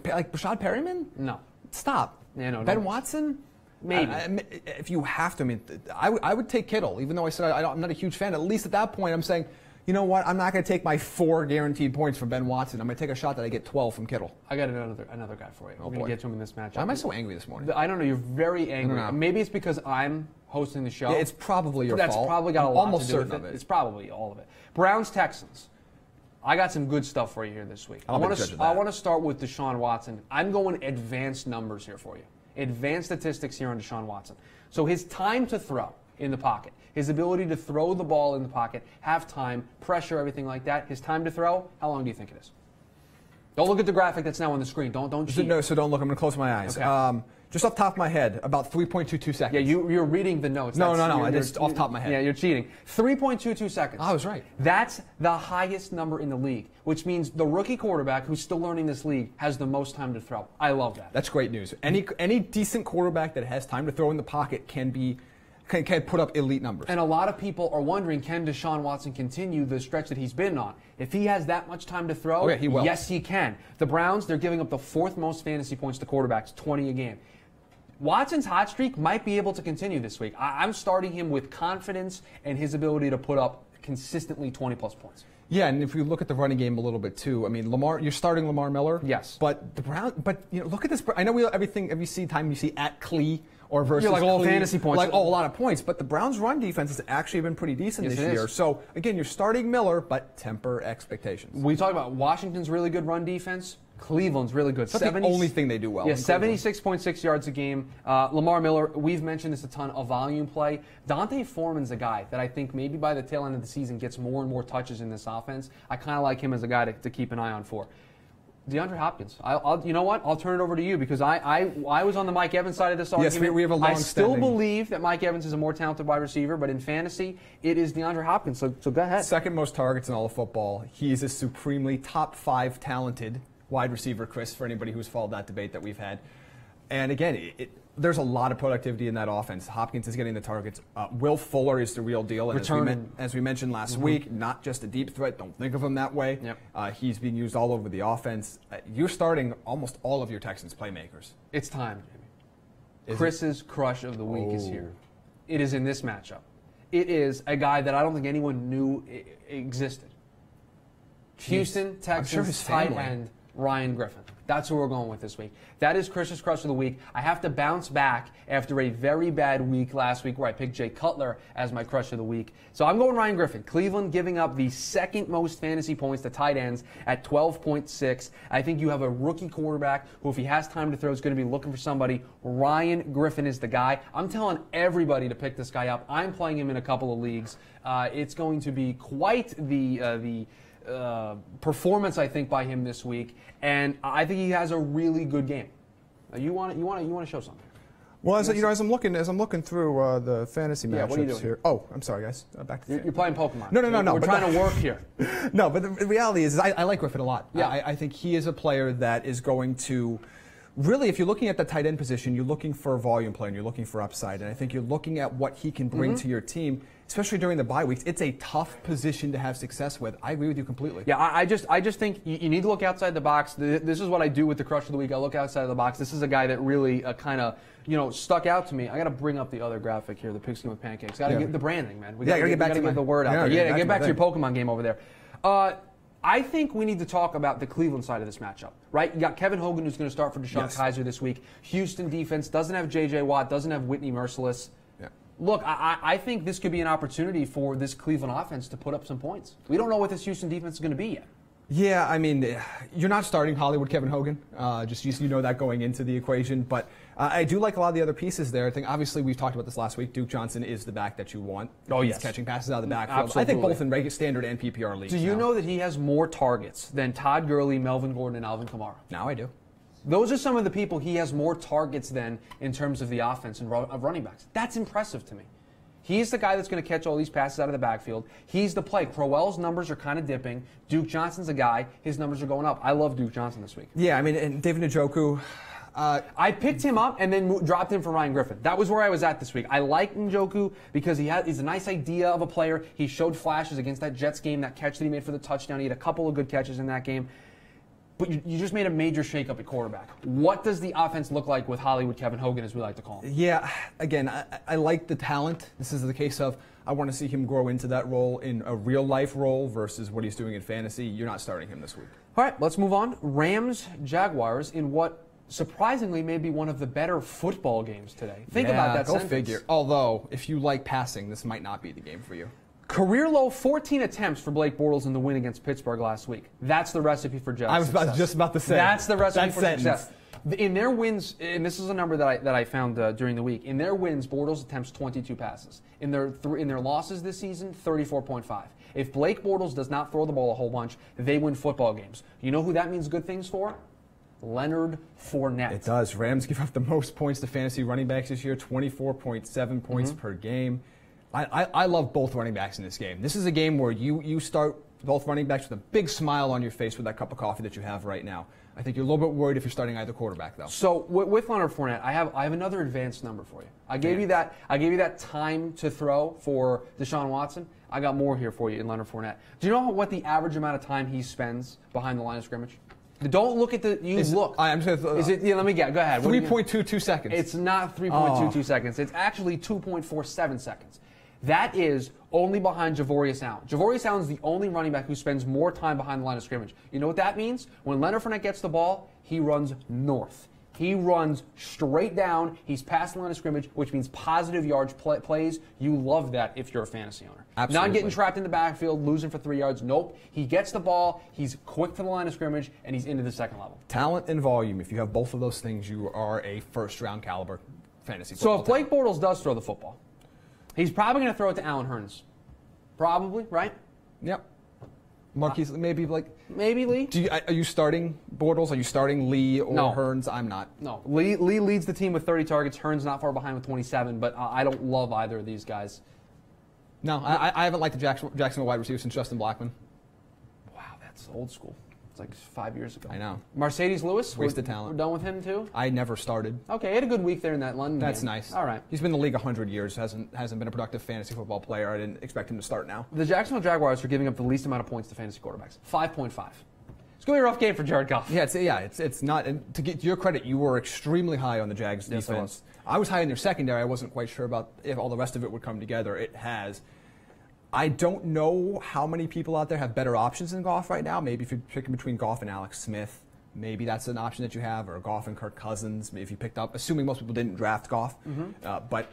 Like Brashad Perryman? No. Stop. Yeah, no, Ben Watson? Maybe. If you have to, I mean, I would take Kittle, even though I said I'm not a huge fan. At least at that point, I'm saying, you know what? I'm not going to take my 4 guaranteed points from Ben Watson. I'm going to take a shot that I get 12 from Kittle. I got another guy for you. We're going to get to him in this matchup. Why am I so angry this morning? I don't know. You're very angry. I don't know. Maybe it's because I'm hosting the show. Yeah, it's probably your fault. That's probably got a lot almost to do certain with of it. it. It's probably all of it. Browns-Texans. I got some good stuff for you here this week. I want to start with Deshaun Watson. I'm going advanced numbers here for you. Advanced statistics here on Deshaun Watson. So his time to throw in the pocket, his ability to throw the ball in the pocket, have time, pressure, everything like that, his time to throw, how long do you think it is? Don't look at the graphic that's now on the screen. Don't cheat. No, so don't look. I'm going to close my eyes. Okay. Just off the top of my head, about 3.22 seconds. Yeah, you're reading the notes. No. I just off the top of my head. Yeah, you're cheating. 3.22 seconds. I was right. That's the highest number in the league, which means the rookie quarterback who's still learning this league has the most time to throw. I love that. That's great news. Any decent quarterback that has time to throw in the pocket can put up elite numbers. And a lot of people are wondering, can Deshaun Watson continue the stretch that he's been on? If he has that much time to throw, he will. Yes, he can. The Browns, they're giving up the 4th most fantasy points to quarterbacks, 20 a game. Watson's hot streak might be able to continue this week. I'm starting him with confidence and his ability to put up consistently 20-plus points. Yeah, and if you look at the running game a little bit too, I mean, you're starting Lamar Miller. Yes. But the Browns, look at this. I know every time you see at Clee or versus You're like all Clee, fantasy points. like a lot of points. But the Browns' run defense has actually been pretty decent this year. So again, you're starting Miller, but temper expectations. We talked about Washington's really good run defense. Cleveland's really good. That's the only thing they do well. Yeah, 76.6 yards a game. Lamar Miller, we've mentioned this a ton, a volume play. Dante Foreman's a guy that I think maybe by the tail end of the season gets more and more touches in this offense. I kind of like him as a guy to keep an eye on for. DeAndre Hopkins. You know what? I'll turn it over to you because I was on the Mike Evans side of this argument. Yes, we have a long I still believe that Mike Evans is a more talented wide receiver, but in fantasy, it is DeAndre Hopkins. So go ahead. Second most targets in all of football. He is a supremely top 5 talented wide receiver, Chris, for anybody who's followed that debate that we've had. And again, there's a lot of productivity in that offense. Hopkins is getting the targets. Will Fuller is the real deal. And as we mentioned last week, not just a deep threat. Don't think of him that way. Yep. He's being used all over the offense. You're starting almost all of your Texans playmakers. It's time, Jamie. Chris's crush of the week is here. It is in this matchup. It is a guy that I don't think anyone knew existed. Houston Texans tight end Ryan Griffin. That's who we're going with this week. That is Chris's crush of the week. I have to bounce back after a very bad week last week where I picked Jay Cutler as my crush of the week. So I'm going Ryan Griffin. Cleveland giving up the 2nd most fantasy points to tight ends at 12.6. I think you have a rookie quarterback who, if he has time to throw, is going to be looking for somebody. Ryan Griffin is the guy. I'm telling everybody to pick this guy up. I'm playing him in a couple of leagues. It's going to be quite the performance, I think, by him this week, and I think he has a really good game. You want to show something? Well, as I'm looking through the fantasy matchups what are you doing here. Oh, I'm sorry, guys. Back to you're playing Pokemon. No. We're trying to work here. No, but the reality is I like Griffin a lot. Yeah. I think he is a player that is going to. Really, if you're looking at the tight end position, you're looking for a volume play and you're looking for upside. And I think you're looking at what he can bring to your team, especially during the bye weeks. It's a tough position to have success with. I agree with you completely. Yeah, I just think you need to look outside the box. This is what I do with the crush of the week. I look outside of the box. This is a guy that really kind of stuck out to me. I got to bring up the other graphic here, the Pigskin with Pancakes. Got to get the branding, man. We got to get the word out there. Yeah, get back to your Pokemon game over there. I think we need to talk about the Cleveland side of this matchup, right? You got Kevin Hogan, who's going to start for Deshaun Kaiser this week. Houston defense doesn't have J.J. Watt, doesn't have Whitney Merciless. Yeah. Look, I think this could be an opportunity for this Cleveland offense to put up some points. We don't know what this Houston defense is going to be yet. Yeah, I mean, you're not starting Hollywood Kevin Hogan. Just you know that going into the equation. But I do like a lot of the other pieces there. I think, obviously, we've talked about this last week. Duke Johnson is the back that you want. Oh, He's yes. catching passes out of the backfield. Absolutely. I think both in regular standard and PPR leagues. Do you know that he has more targets than Todd Gurley, Melvin Gordon, and Alvin Kamara? Now I do. Those are some of the people he has more targets than in terms of the offense and of running backs. That's impressive to me. He's the guy that's going to catch all these passes out of the backfield. He's the play. Crowell's numbers are kind of dipping. Duke Johnson's a guy. His numbers are going up. I love Duke Johnson this week. Yeah, I mean, and David Njoku. I picked him up and then dropped him for Ryan Griffin. That was where I was at this week. I like Njoku because he's a nice idea of a player. He showed flashes against that Jets game, that catch that he made for the touchdown. He had a couple of good catches in that game. but you just made a major shakeup at quarterback. What does the offense look like with Hollywood Kevin Hogan, as we like to call him? Yeah, again, I like the talent. This is the case of I want to see him grow into that role in a real-life role versus what he's doing in fantasy. You're not starting him this week. All right, let's move on. Rams-Jaguars in what surprisingly may be one of the better football games today. Think about that sentence. Go figure. Although, if you like passing, this might not be the game for you. Career low 14 attempts for Blake Bortles in the win against Pittsburgh last week. That's the recipe for success. I was just about to say. That's the recipe for sentence. success. In their wins, and this is a number that I found during the week, in their wins, Bortles attempts 22 passes. In their losses this season, 34.5. If Blake Bortles does not throw the ball a whole bunch, they win football games. You know who that means good things for? Leonard Fournette. It does. Rams give up the most points to fantasy running backs this year, 24.7 points per game. I love both running backs in this game. This is a game where you start both running backs with a big smile on your face with that cup of coffee that you have right now. I think you're a little bit worried if you're starting either quarterback, though. So with Leonard Fournette, I have another advanced number for you. I gave you that time to throw for Deshaun Watson. I got more here for you in Leonard Fournette. Do you know what the average amount of time he spends behind the line of scrimmage? Don't look at the. Look. I'm just is it? Yeah, let me get. Go ahead. 3.22 seconds. It's not 3.22 seconds. It's actually 2.47 seconds. That is only behind Javorius Allen. Javorius Allen is the only running back who spends more time behind the line of scrimmage. You know what that means? When Leonard Fournette gets the ball, he runs north. He runs straight down. He's past the line of scrimmage, which means positive yards plays. You love that if you're a fantasy owner. Absolutely. Not getting trapped in the backfield, losing for 3 yards. Nope. He gets the ball, he's quick to the line of scrimmage, and he's into the second level. Talent and volume. If you have both of those things, you are a first-round caliber fantasy football. So if Blake Bortles does throw the football, he's probably going to throw it to Allen Hurns. Probably, right? Yep. Marquise, maybe Lee. Are you starting Bortles? Are you starting Lee or No. Hurns? I'm not. No. Lee leads the team with 30 targets. Hurns not far behind with 27, but I don't love either of these guys. No, I haven't liked the Jacksonville wide receiver since Justin Blackman. Wow, that's old school. It's like 5 years ago. I know. Mercedes Lewis? Wasted talent. We're done with him too? I never started. Okay, he had a good week there in that London That's game. nice. All right. He's been in the league 100 years, hasn't been a productive fantasy football player. I didn't expect him to start now. The Jacksonville Jaguars are giving up the least amount of points to fantasy quarterbacks. 5.5. It's going to be a rough game for Jared Goff. Yeah, it's not. And to get your credit, you were extremely high on the Jags defense. I was high in their secondary. I wasn't quite sure about if all the rest of it would come together. It has. I don't know how many people out there have better options than Goff right now. Maybe if you're picking between Goff and Alex Smith, maybe that's an option that you have, or Goff and Kirk Cousins. Maybe if you picked up, assuming most people didn't draft Goff, but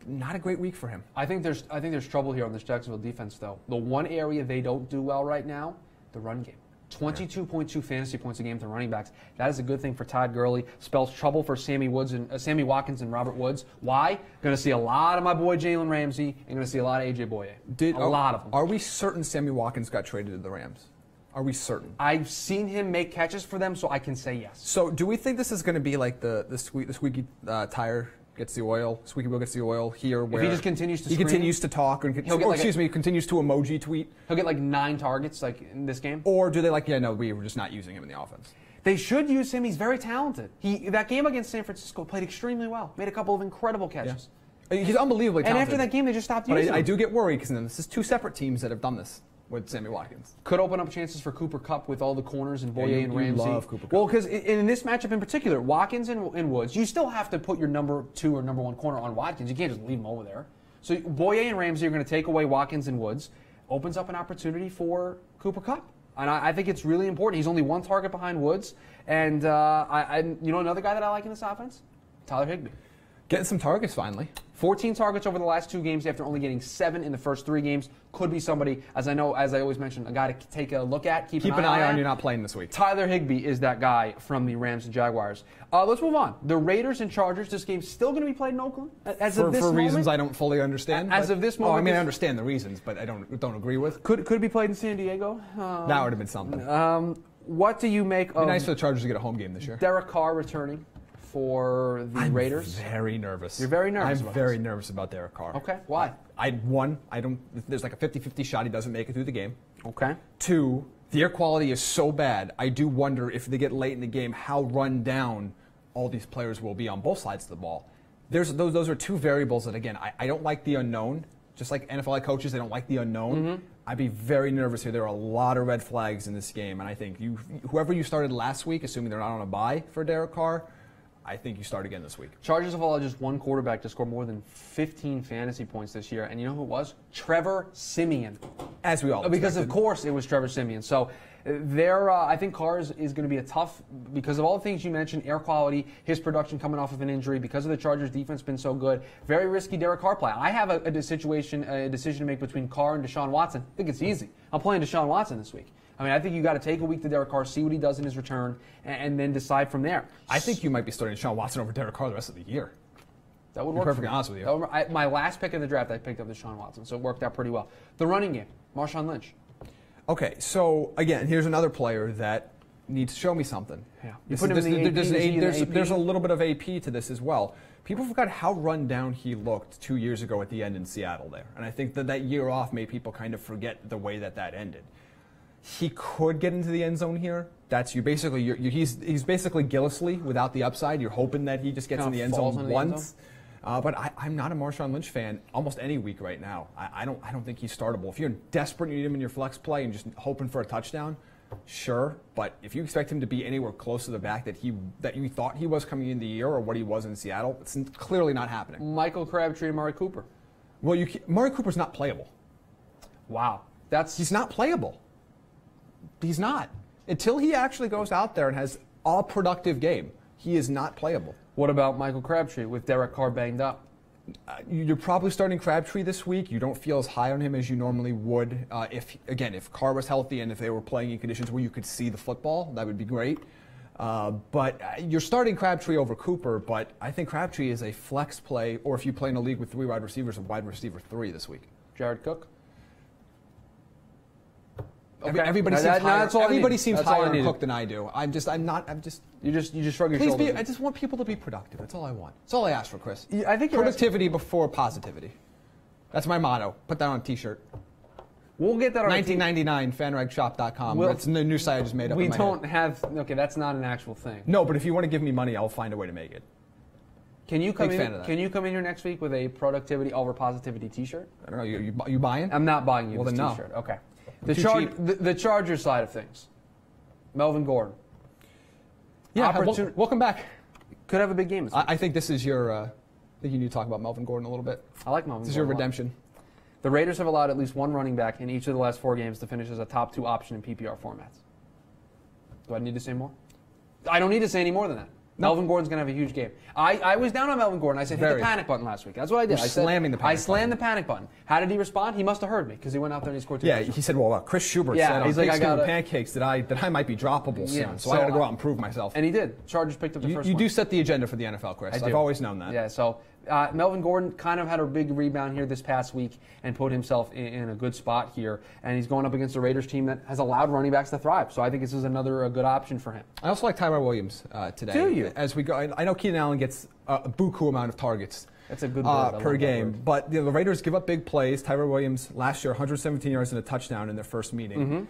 not a great week for him. I think there's trouble here on this Jacksonville defense, though. The one area they don't do well right now, the run game. 22.2 fantasy points a game to running backs. That is a good thing for Todd Gurley. Spells trouble for Sammy Watkins and Robert Woods. Why? Going to see a lot of my boy Jalen Ramsey and going to see a lot of A.J. Boye. A lot of them. Are we certain Sammy Watkins got traded to the Rams? Are we certain? I've seen him make catches for them, so I can say yes. So do we think this is going to be like the squeaky tire gets the oil, squeaky wheel gets the oil here, where if he just continues to continues to talk, and continues to emoji tweet. He'll get like 9 targets like in this game. Or do they we were just not using him in the offense? They should use him. He's very talented. That game against San Francisco played extremely well. Made a couple of incredible catches. Yeah. He's unbelievably talented. And after that game, they just stopped using him. I do get worried because this is 2 separate teams that have done this with Sammy Watkins. Could open up chances for Cooper Kupp with all the corners and Boye and Ramsey. Love Cooper Kupp. Well, because in this matchup in particular, Watkins and Woods, you still have to put your number 2 or number 1 corner on Watkins. You can't just leave him over there. So Boye and Ramsey are going to take away Watkins and Woods. Opens up an opportunity for Cooper Kupp. And I think it's really important. He's only 1 target behind Woods. And another guy that I like in this offense? Tyler Higbee. Getting some targets finally. 14 targets over the last 2 games after only getting 7 in the first 3 games. Could be somebody, as I always mention, a guy to take a look at, keep an eye on. You're not playing this week. Tyler Higbee is that guy from the Rams and Jaguars. Let's move on. The Raiders and Chargers, this game's still going to be played in Oakland? For reasons I don't fully understand. As of this moment. I understand the reasons, but I don't agree with. Could it be played in San Diego? That would have been something. What do you make of... It'd be nice for the Chargers to get a home game this year. Derek Carr returning for the Raiders? I'm very nervous. You're very nervous I'm very nervous about Derek Carr. Okay, why? There's like a 50-50 shot he doesn't make it through the game. Okay. 2, the air quality is so bad, I do wonder if they get late in the game how run down all these players will be on both sides of the ball. Those are 2 variables that, again, I don't like the unknown. Just like NFL coaches, they don't like the unknown. I'd be very nervous here. There are a lot of red flags in this game, and I think whoever you started last week, assuming they're not on a bye for Derek Carr, I think you start again this week. Chargers have allowed just one quarterback to score more than 15 fantasy points this year, and you know who it was? Trevor Siemian. As we all expected. Because of course it was Trevor Siemian. So I think Carr is going to be a tough, because of all the things you mentioned, air quality, his production coming off of an injury, because of the Chargers' defense been so good. Very risky Derek Carr play. I have a decision to make between Carr and Deshaun Watson. I think it's easy. I'm playing Deshaun Watson this week. I mean, I think you got to take a week to Derek Carr, see what he does in his return, and then decide from there. I think you might be starting Deshaun Watson over Derek Carr the rest of the year. That would work. Perfectly honest with you. My last pick in the draft, I picked up Deshaun Watson, so it worked out pretty well. The running game, Marshawn Lynch. Okay, so again, here's another player that needs to show me something. Yeah, There's a little bit of AP to this as well. People forgot how run down he looked 2 years ago at the end in Seattle there, and I think that year off made people kind of forget the way that ended. He could get into the end zone here. That's you basically. He's basically Gillisley without the upside. You're hoping that he just gets in the end zone once. But I'm not a Marshawn Lynch fan almost any week right now. I don't think he's startable. If you're desperate, you need him in your flex play and just hoping for a touchdown, sure. But if you expect him to be anywhere close to the back that you thought he was coming in the year or what he was in Seattle, it's clearly not happening. Michael Crabtree and Amari Cooper. Well, Amari Cooper's not playable. Wow, he's not playable. He's not. Until he actually goes out there and has a productive game, he is not playable. What about Michael Crabtree with Derek Carr banged up? You're probably starting Crabtree this week. You don't feel as high on him as you normally would. If Carr was healthy and if they were playing in conditions where you could see the football, that would be great. But you're starting Crabtree over Cooper, but I think Crabtree is a flex play, or if you play in a league with 3 wide receivers, a wide receiver 3 this week. Jared Cook? Okay. Everybody seems higher on Cook than I do. You just shrug your shoulders. I just want people to be productive. That's all I want. That's all I ask for, Chris. I think productivity before positivity. That's my motto. Put that on a T-shirt. We'll get that on 1999 fanragshop.com. That's the new site I just made up. We don't have. Okay, that's not an actual thing. No, but if you want to give me money, I'll find a way to make it. Can you come in? Can you come in here next week with a productivity over positivity T-shirt? I don't know. You buying? I'm not buying you this then T-shirt. No. Okay. The Chargers side of things. Melvin Gordon. Yeah, welcome back. Could have a big game this week. I think this is your. I think you need to talk about Melvin Gordon a little bit. I like Melvin Gordon. This is your redemption. The Raiders have allowed at least one running back in each of the last 4 games to finish as a top 2 option in PPR formats. Do I need to say more? I don't need to say any more than that. No. Melvin Gordon's going to have a huge game. I was down on Melvin Gordon. I said, hit the panic button last week. That's what I did. I slammed the panic button. How did he respond? He must have heard me because he went out there and he scored 2 touchdowns. He said, well, Chris Schubert said on Pigskin and Pancakes that I might be droppable soon. So I got to go out and prove myself. And he did. Chargers picked up the first one. You do set the agenda for the NFL, Chris. I've always known that. Yeah, so Melvin Gordon kind of had a big rebound here this past week and put himself in a good spot here. And he's going up against the Raiders team that has allowed running backs to thrive. So I think this is another good option for him. I also like Tyrell Williams today. Do you? As we go, I know Keenan Allen gets a buku amount of targets. That's a good word. Per game. But the Raiders give up big plays. Tyrell Williams last year, 117 yards and a touchdown in their first meeting.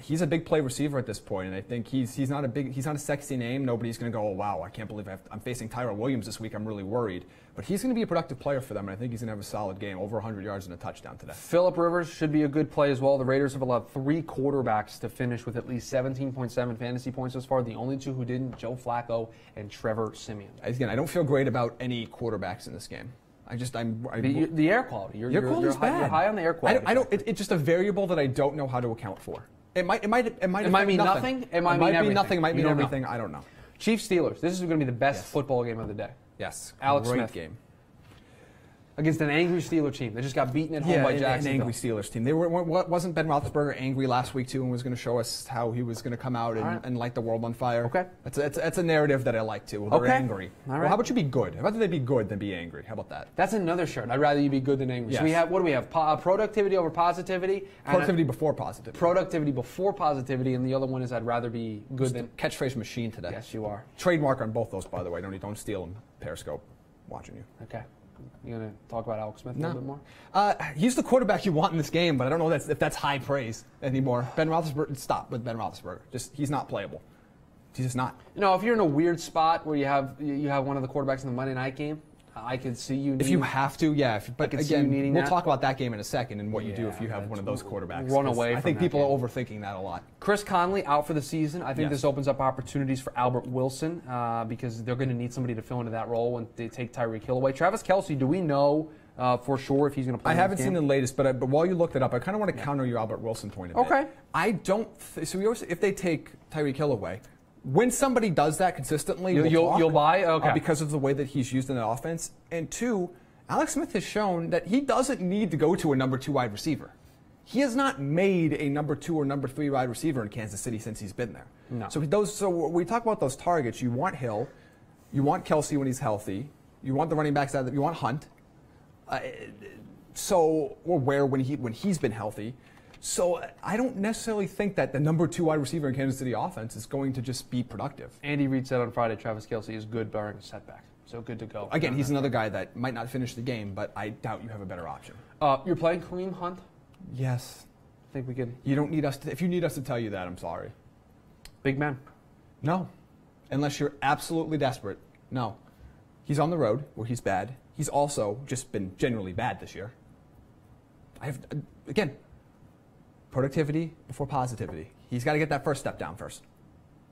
He's a big play receiver at this point, and I think he's not a sexy name. Nobody's going to go, oh wow, I can't believe I'm facing Tyrell Williams this week. I'm really worried. But he's going to be a productive player for them, and I think he's going to have a solid game, over 100 yards and a touchdown today. Phillip Rivers should be a good play as well. The Raiders have allowed 3 quarterbacks to finish with at least 17.7 fantasy points so far. The only 2 who didn't, Joe Flacco and Trevor Siemian. Again, I don't feel great about any quarterbacks in this game. The air quality. Your quality's bad. You're high on the air quality. It's just a variable that I don't know how to account for. It might mean nothing. It might mean nothing. It might mean everything. I don't know. Chiefs Steelers. This is going to be the best football game of the day. Yes. Alex Great Smith game. Against an angry Steeler team. They just got beaten at home by Jacksonville. An angry Steelers team. Wasn't Ben Roethlisberger angry last week too and was going to show us how he was going to come out and light the world on fire? Okay. That's a narrative that I like too. Well, they're angry. All right. Well, how about you be good? How about they be good than be angry? How about that? That's another shirt. I'd rather you be good than angry. Yes. So what do we have? Productivity over positivity. Productivity before positivity. Productivity before positivity, and the other one is I'd rather be good than catchphrase machine today. Yes, you are. Trademark on both those, by the way. Don't steal them. Periscope, watching you. Okay. You going to talk about Alex Smith a little bit more? He's the quarterback you want in this game, but I don't know if that's high praise anymore. Ben Roethlisberger, stop with Ben Roethlisberger. He's not playable. He's just not. If you're in a weird spot where you have one of the quarterbacks in the Monday night game, I could see you. If you have to, yeah. But again, we'll talk about that game in a second and what you do if you have one of those quarterbacks. Run away. I think people are overthinking that a lot. Chris Conley out for the season. I think this opens up opportunities for Albert Wilson because they're going to need somebody to fill into that role when they take Tyreek Hill away. Travis Kelce, do we know for sure if he's going to play? I haven't seen the latest, but while you looked it up, I kind of want to counter your Albert Wilson point a bit. Okay. I don't. So if they take Tyreek Hill away. When somebody does that consistently, you'll buy? Okay. Because of the way that he's used in the offense. And two, Alex Smith has shown that he doesn't need to go to a number 2 wide receiver. He has not made a number 2 or number 3 wide receiver in Kansas City since he's been there. No. So when we talk about those targets, you want Hill, you want Kelce when he's healthy, you want the running backs out, you want Hunt. When he's been healthy. So I don't necessarily think that the number 2 wide receiver in Kansas City offense is going to just be productive. Andy Reid said on Friday Travis Kelce is good barring a setback. So good to go. Again, he's another guy that might not finish the game, but I doubt you have a better option. You're playing Kareem Hunt? Yes. I think we can. You don't need us to. If you need us to tell you that, I'm sorry. Big man. No. Unless you're absolutely desperate. No. He's on the road where he's bad. He's also just been generally bad this year. Again, productivity before positivity. He's got to get that first step down first.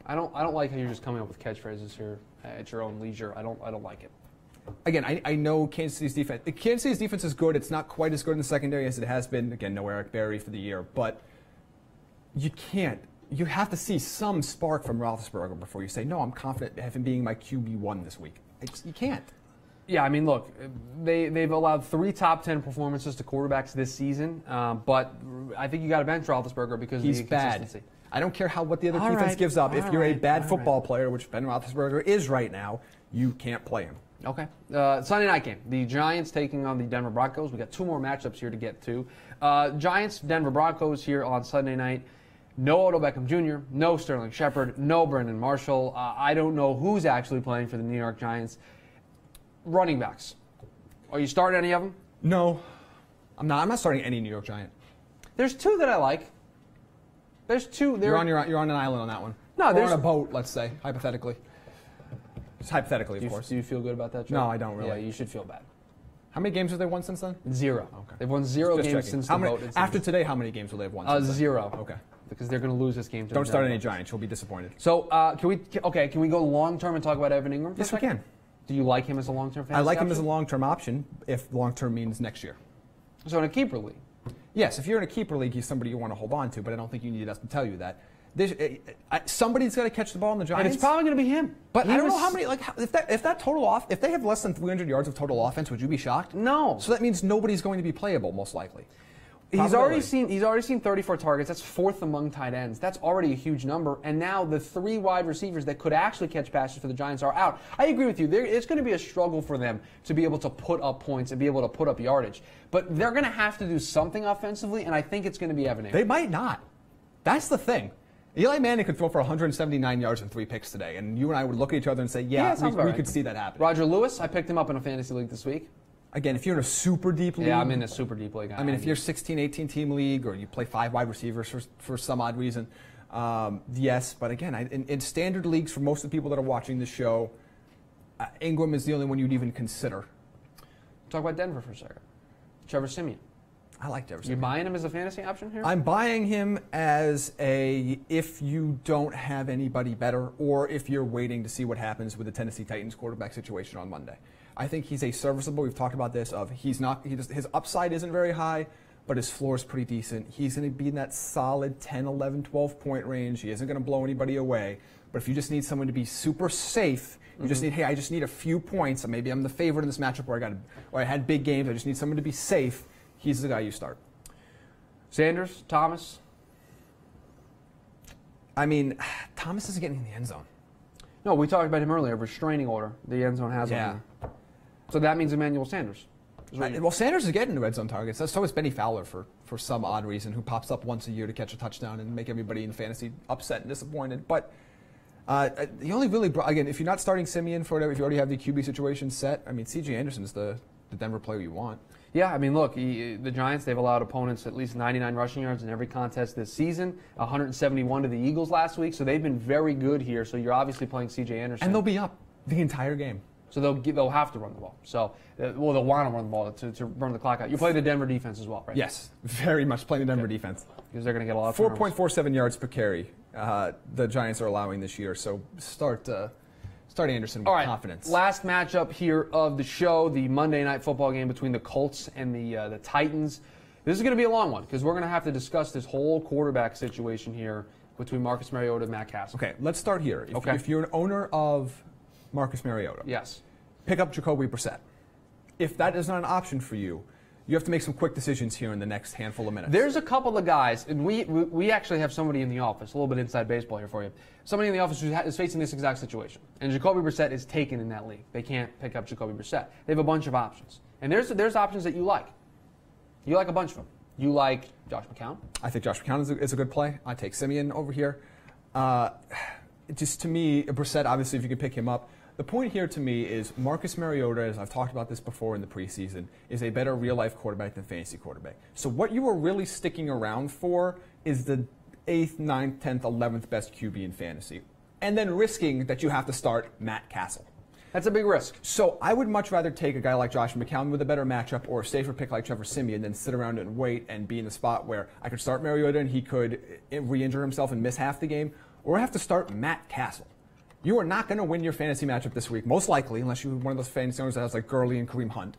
I don't like how you're just coming up with catchphrases here at your own leisure. I don't like it. Again, I know Kansas City's defense. Kansas City's defense is good. It's not quite as good in the secondary as it has been. Again, no Eric Berry for the year, but you can't. You have to see some spark from Roethlisberger before you say, no, I'm confident of him being my QB1 this week. You can't. Yeah, I mean, look, they've allowed 3 top 10 performances to quarterbacks this season, but I think you got to bench Roethlisberger because he's of the inconsistency. Bad. I don't care what the other defense gives up. If you're a bad football player, which Ben Roethlisberger is right now, you can't play him. Okay. Sunday night game. The Giants taking on the Denver Broncos. We got 2 more matchups here to get to. Giants, Denver Broncos here on Sunday night. No Odell Beckham Jr., no Sterling Shepard, no Brandon Marshall. I don't know who's actually playing for the New York Giants. Running backs. Are you starting any of them? No. I'm not. I'm not starting any New York Giant. There's 2 that I like. There's 2. You're on an island on that one. No, there's on a boat, let's say, hypothetically. Just hypothetically, of course. Do you feel good about that, Joe? No, I don't really. Yeah, you should feel bad. How many games have they won since then? 0. Okay. They've won 0 games checking. since the vote. After today, how many games will they have won? 0. Okay. Because they're going to lose this game. Don't start any Giants. You'll be disappointed. So can we go long term and talk about Evan Ingram? Yes, we can. Do you like him as a long-term fantasy I like option? him as a long-term option if long-term means next year. So in a keeper league? Yes, if you're in a keeper league, he's somebody you want to hold on to, but I don't think you need us to tell you that. Somebody's got to catch the ball in the Giants. And it's probably going to be him. But I don't know how many, if that total off, if they have less than 300 yards of total offense, would you be shocked? No. So that means nobody's going to be playable, most likely. He's already seen 34 targets. That's 4th among tight ends. That's already a huge number. And now the 3 wide receivers that could actually catch passes for the Giants are out. I agree with you. It's going to be a struggle for them to be able to put up points and be able to put up yardage. But they're going to have to do something offensively, and I think it's going to be Evan Ingram. They might not. That's the thing. Eli Manning could throw for 179 yards and 3 picks today, and you and I would look at each other and say, we could see that happen. Roger Lewis, I picked him up in a fantasy league this week. Again, if you're in a super deep league. Yeah, I'm in a super deep league. I mean, if you're 16, 18 team league or you play 5 wide receivers for some odd reason, yes. But again, in standard leagues, for most of the people that are watching this show, Ingram is the only one you'd even consider. Talk about Denver for a second. Trevor Siemian. I like Trevor Siemian. You're buying him as a fantasy option here? I'm buying him as if you don't have anybody better or if you're waiting to see what happens with the Tennessee Titans quarterback situation on Monday. I think he's a serviceable. We've talked about this. His upside isn't very high, but his floor is pretty decent. He's going to be in that solid 10, 11, 12 point range. He isn't going to blow anybody away. But if you just need someone to be super safe, you just need, I just need a few points. Maybe I'm the favorite in this matchup where I had big games. I just need someone to be safe. He's the guy you start. Sanders, Thomas. I mean, Thomas isn't getting in the end zone. No, we talked about him earlier. Restraining order. The end zone has him. So that means Emmanuel Sanders. Well, Sanders is getting red zone targets. So is Benny Fowler for some odd reason, who pops up once a year to catch a touchdown and make everybody in fantasy upset and disappointed. But the only really, again, if you're not starting Siemian for whatever, if you already have the QB situation set, I mean, C.J. Anderson is the Denver player you want. Yeah, I mean, look, the Giants, they've allowed opponents at least 99 rushing yards in every contest this season, 171 to the Eagles last week, so they've been very good here. So you're obviously playing C.J. Anderson. And they'll be up the entire game. So they'll have to run the ball. So, well, they'll want to run the ball to burn the clock out. You play the Denver defense as well, right? Yes, very much playing the Denver defense. Because they're going to get a lot of 4.47 yards per carry the Giants are allowing this year. So start Anderson with confidence. Last matchup here of the show, the Monday Night Football game between the Colts and the Titans. This is going to be a long one because we're going to have to discuss this whole quarterback situation here between Marcus Mariota and Matt Castle. Okay, let's start here. If you're an owner of Marcus Mariota, yes, pick up Jacoby Brissett. If that is not an option for you, you have to make some quick decisions here in the next handful of minutes. There's a couple of guys, and we actually have somebody in the office, a little bit inside baseball here for you. Somebody in the office who is facing this exact situation, and Jacoby Brissett is taken in that league. They can't pick up Jacoby Brissett. They have a bunch of options, and there's options that you like. You like a bunch of them. You like Josh McCown? I think Josh McCown is a good play. I take Simeon over here. Just to me, Brissett, obviously, if you could pick him up. The point here to me is Marcus Mariota, as I've talked about this before in the preseason, is a better real-life quarterback than fantasy quarterback. So what you are really sticking around for is the 8th, 9th, 10th, 11th best QB in fantasy. And then risking that you have to start Matt Castle. That's a big risk. So I would much rather take a guy like Josh McCown with a better matchup or a safer pick like Trevor Simeon than sit around and wait and be in a spot where I could start Mariota and he could re-injure himself and miss half the game, or I have to start Matt Castle. You are not going to win your fantasy matchup this week, most likely, unless you're one of those fantasy owners that has like Gurley and Kareem Hunt,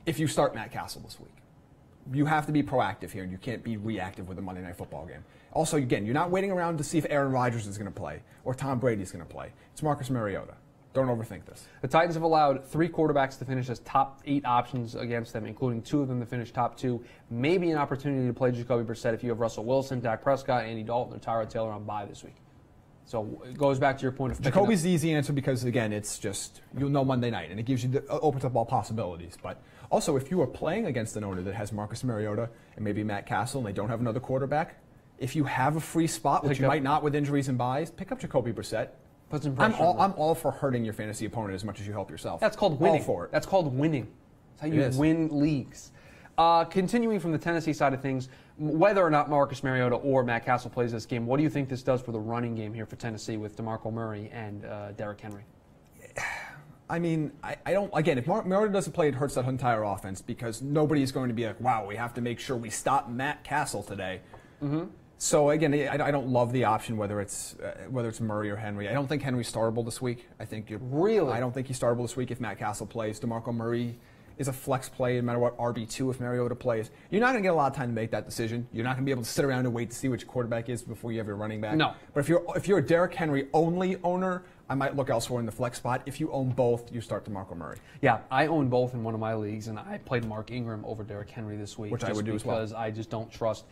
if you start Matt Castle this week. You have to be proactive here, and you can't be reactive with a Monday Night Football game. Also, again, you're not waiting around to see if Aaron Rodgers is going to play or Tom Brady is going to play. It's Marcus Mariota. Don't overthink this. The Titans have allowed 3 quarterbacks to finish as top 8 options against them, including 2 of them to finish top 2. Maybe an opportunity to play Jacoby Brissett if you have Russell Wilson, Dak Prescott, Andy Dalton, or Tyrod Taylor on bye this week. So it goes back to your point of Jacoby's the easy answer because, again, it's just you'll know Monday night, and it gives you opens up all possibilities. But also, if you are playing against an owner that has Marcus Mariota and maybe Matt Castle and they don't have another quarterback, if you have a free spot, which you might not with injuries and buys, pick up Jacoby Brissett. Put some pressure I'm all for hurting your fantasy opponent as much as you help yourself. That's called winning. All for it. That's called winning. That's how you win leagues. Continuing from the Tennessee side of things, whether or not Marcus Mariota or Matt Castle plays this game, what do you think this does for the running game here for Tennessee with DeMarco Murray and Derrick Henry? I mean, I don't. Again, if Mariota doesn't play, it hurts that entire offense because nobody's going to be like, wow, we have to make sure we stop Matt Castle today. Mm-hmm. So again, I don't love the option whether it's Murray or Henry. I don't think Henry's startable this week. I don't think he's startable this week if Matt Castle plays. DeMarco Murray is a flex play no matter what RB2 if Mariota plays. You're not going to get a lot of time to make that decision. You're not going to be able to sit around and wait to see which quarterback is before you have your running back. No. But if you're a Derrick Henry only owner, I might look elsewhere in the flex spot. If you own both, you start DeMarco Murray. Yeah, I own both in one of my leagues, and I played Mark Ingram over Derrick Henry this week. Which I would do as well. Because I just don't trust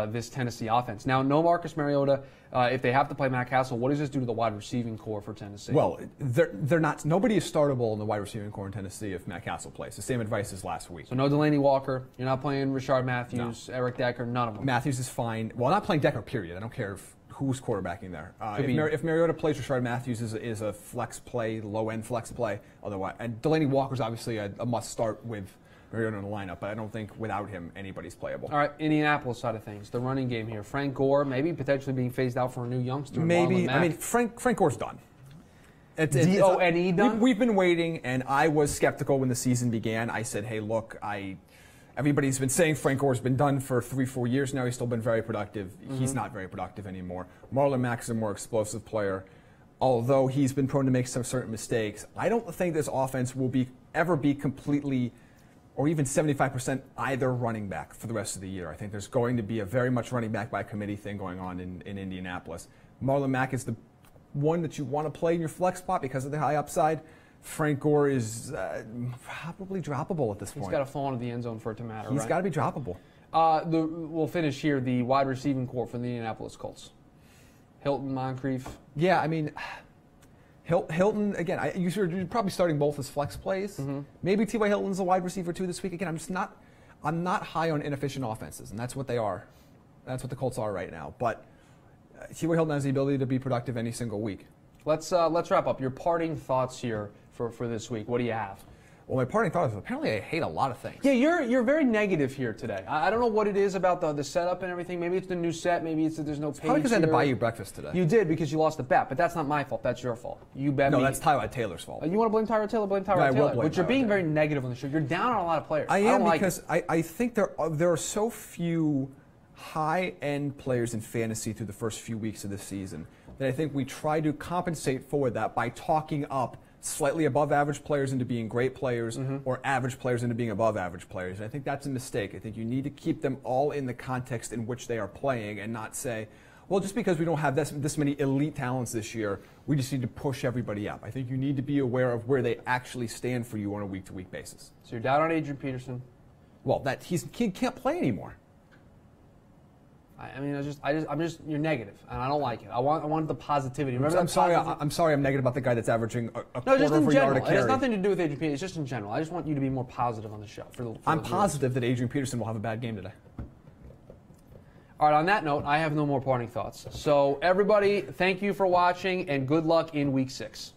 this Tennessee offense. Now, no Marcus Mariota. If they have to play Matt Castle, what does this do to the wide receiving core for Tennessee? Well, they're not. Nobody is startable in the wide receiving core in Tennessee if Matt Castle plays. The same advice as last week. So no Delaney Walker. You're not playing Rashard Matthews, Eric Decker, none of them. Matthews is fine. Well, not playing Decker, period. I don't care who's quarterbacking there. If Mariota plays, Rashard Matthews is a flex play, low-end flex play. Otherwise, and Delaney Walker's obviously a must-start with Mariota in the lineup, but I don't think without him anybody's playable. All right, Indianapolis side of things, the running game here. Frank Gore maybe potentially being phased out for a new youngster. Maybe. I mean, Frank Gore's done. D-O-N-E done? We've been waiting, and I was skeptical when the season began. I said, hey, look, everybody's been saying Frank Gore's been done for 3-4 years now. He's still been very productive. Mm-hmm. He's not very productive anymore. Marlon Mack is a more explosive player. Although he's been prone to make some certain mistakes, I don't think this offense will ever be completely or even 75% either running back for the rest of the year. I think there's going to be a very much running back by committee thing going on in Indianapolis. Marlon Mack is the one that you want to play in your flex spot because of the high upside. Frank Gore is probably droppable at this point. He's got to fall into the end zone for it to matter, He's got to be droppable. We'll finish here, the wide receiving core for the Indianapolis Colts. Hilton, Moncrief. Yeah, I mean, Hilton, again, you're probably starting both as flex plays. Mm-hmm. Maybe T.Y. Hilton's a wide receiver too this week. Again, I'm not high on inefficient offenses, and that's what they are. That's what the Colts are right now. But T.Y. Hilton has the ability to be productive any single week. Let's wrap up. Your parting thoughts here for this week. What do you have? Well, my parting thought is apparently I hate a lot of things. Yeah, you're very negative here today. I don't know what it is about the setup and everything. Maybe it's the new set. Maybe it's that there's no page. Probably because I had to buy you breakfast today. You did because you lost the bet, but that's not my fault. That's your fault. You bet me. No, that's Tyrod Taylor's fault. You want to blame Tyrod Taylor? Blame Tyrod No, I will Taylor. blame But you're Tyrod being Taylor. very negative on the show. You're down on a lot of players. I am don't because like I think there are so few high-end players in fantasy through the first few weeks of the season that I think we try to compensate for that by talking up slightly above average players into being great players or average players into being above average players. And I think that's a mistake. I think you need to keep them all in the context in which they are playing and not say, well, just because we don't have this many elite talents this year, we just need to push everybody up. I think you need to be aware of where they actually stand for you on a week-to-week basis. So you're down on Adrian Peterson. Well, he can't play anymore. You're negative, and I don't like it. I want the positivity. Remember, I'm sorry I'm negative about the guy that's averaging a quarter just in of a general. yard a carry. It has nothing to do with Adrian Peterson. It's just in general. I just want you to be more positive on the show. I'm positive that Adrian Peterson will have a bad game today. All right, on that note, I have no more parting thoughts. So, everybody, thank you for watching, and good luck in Week 6.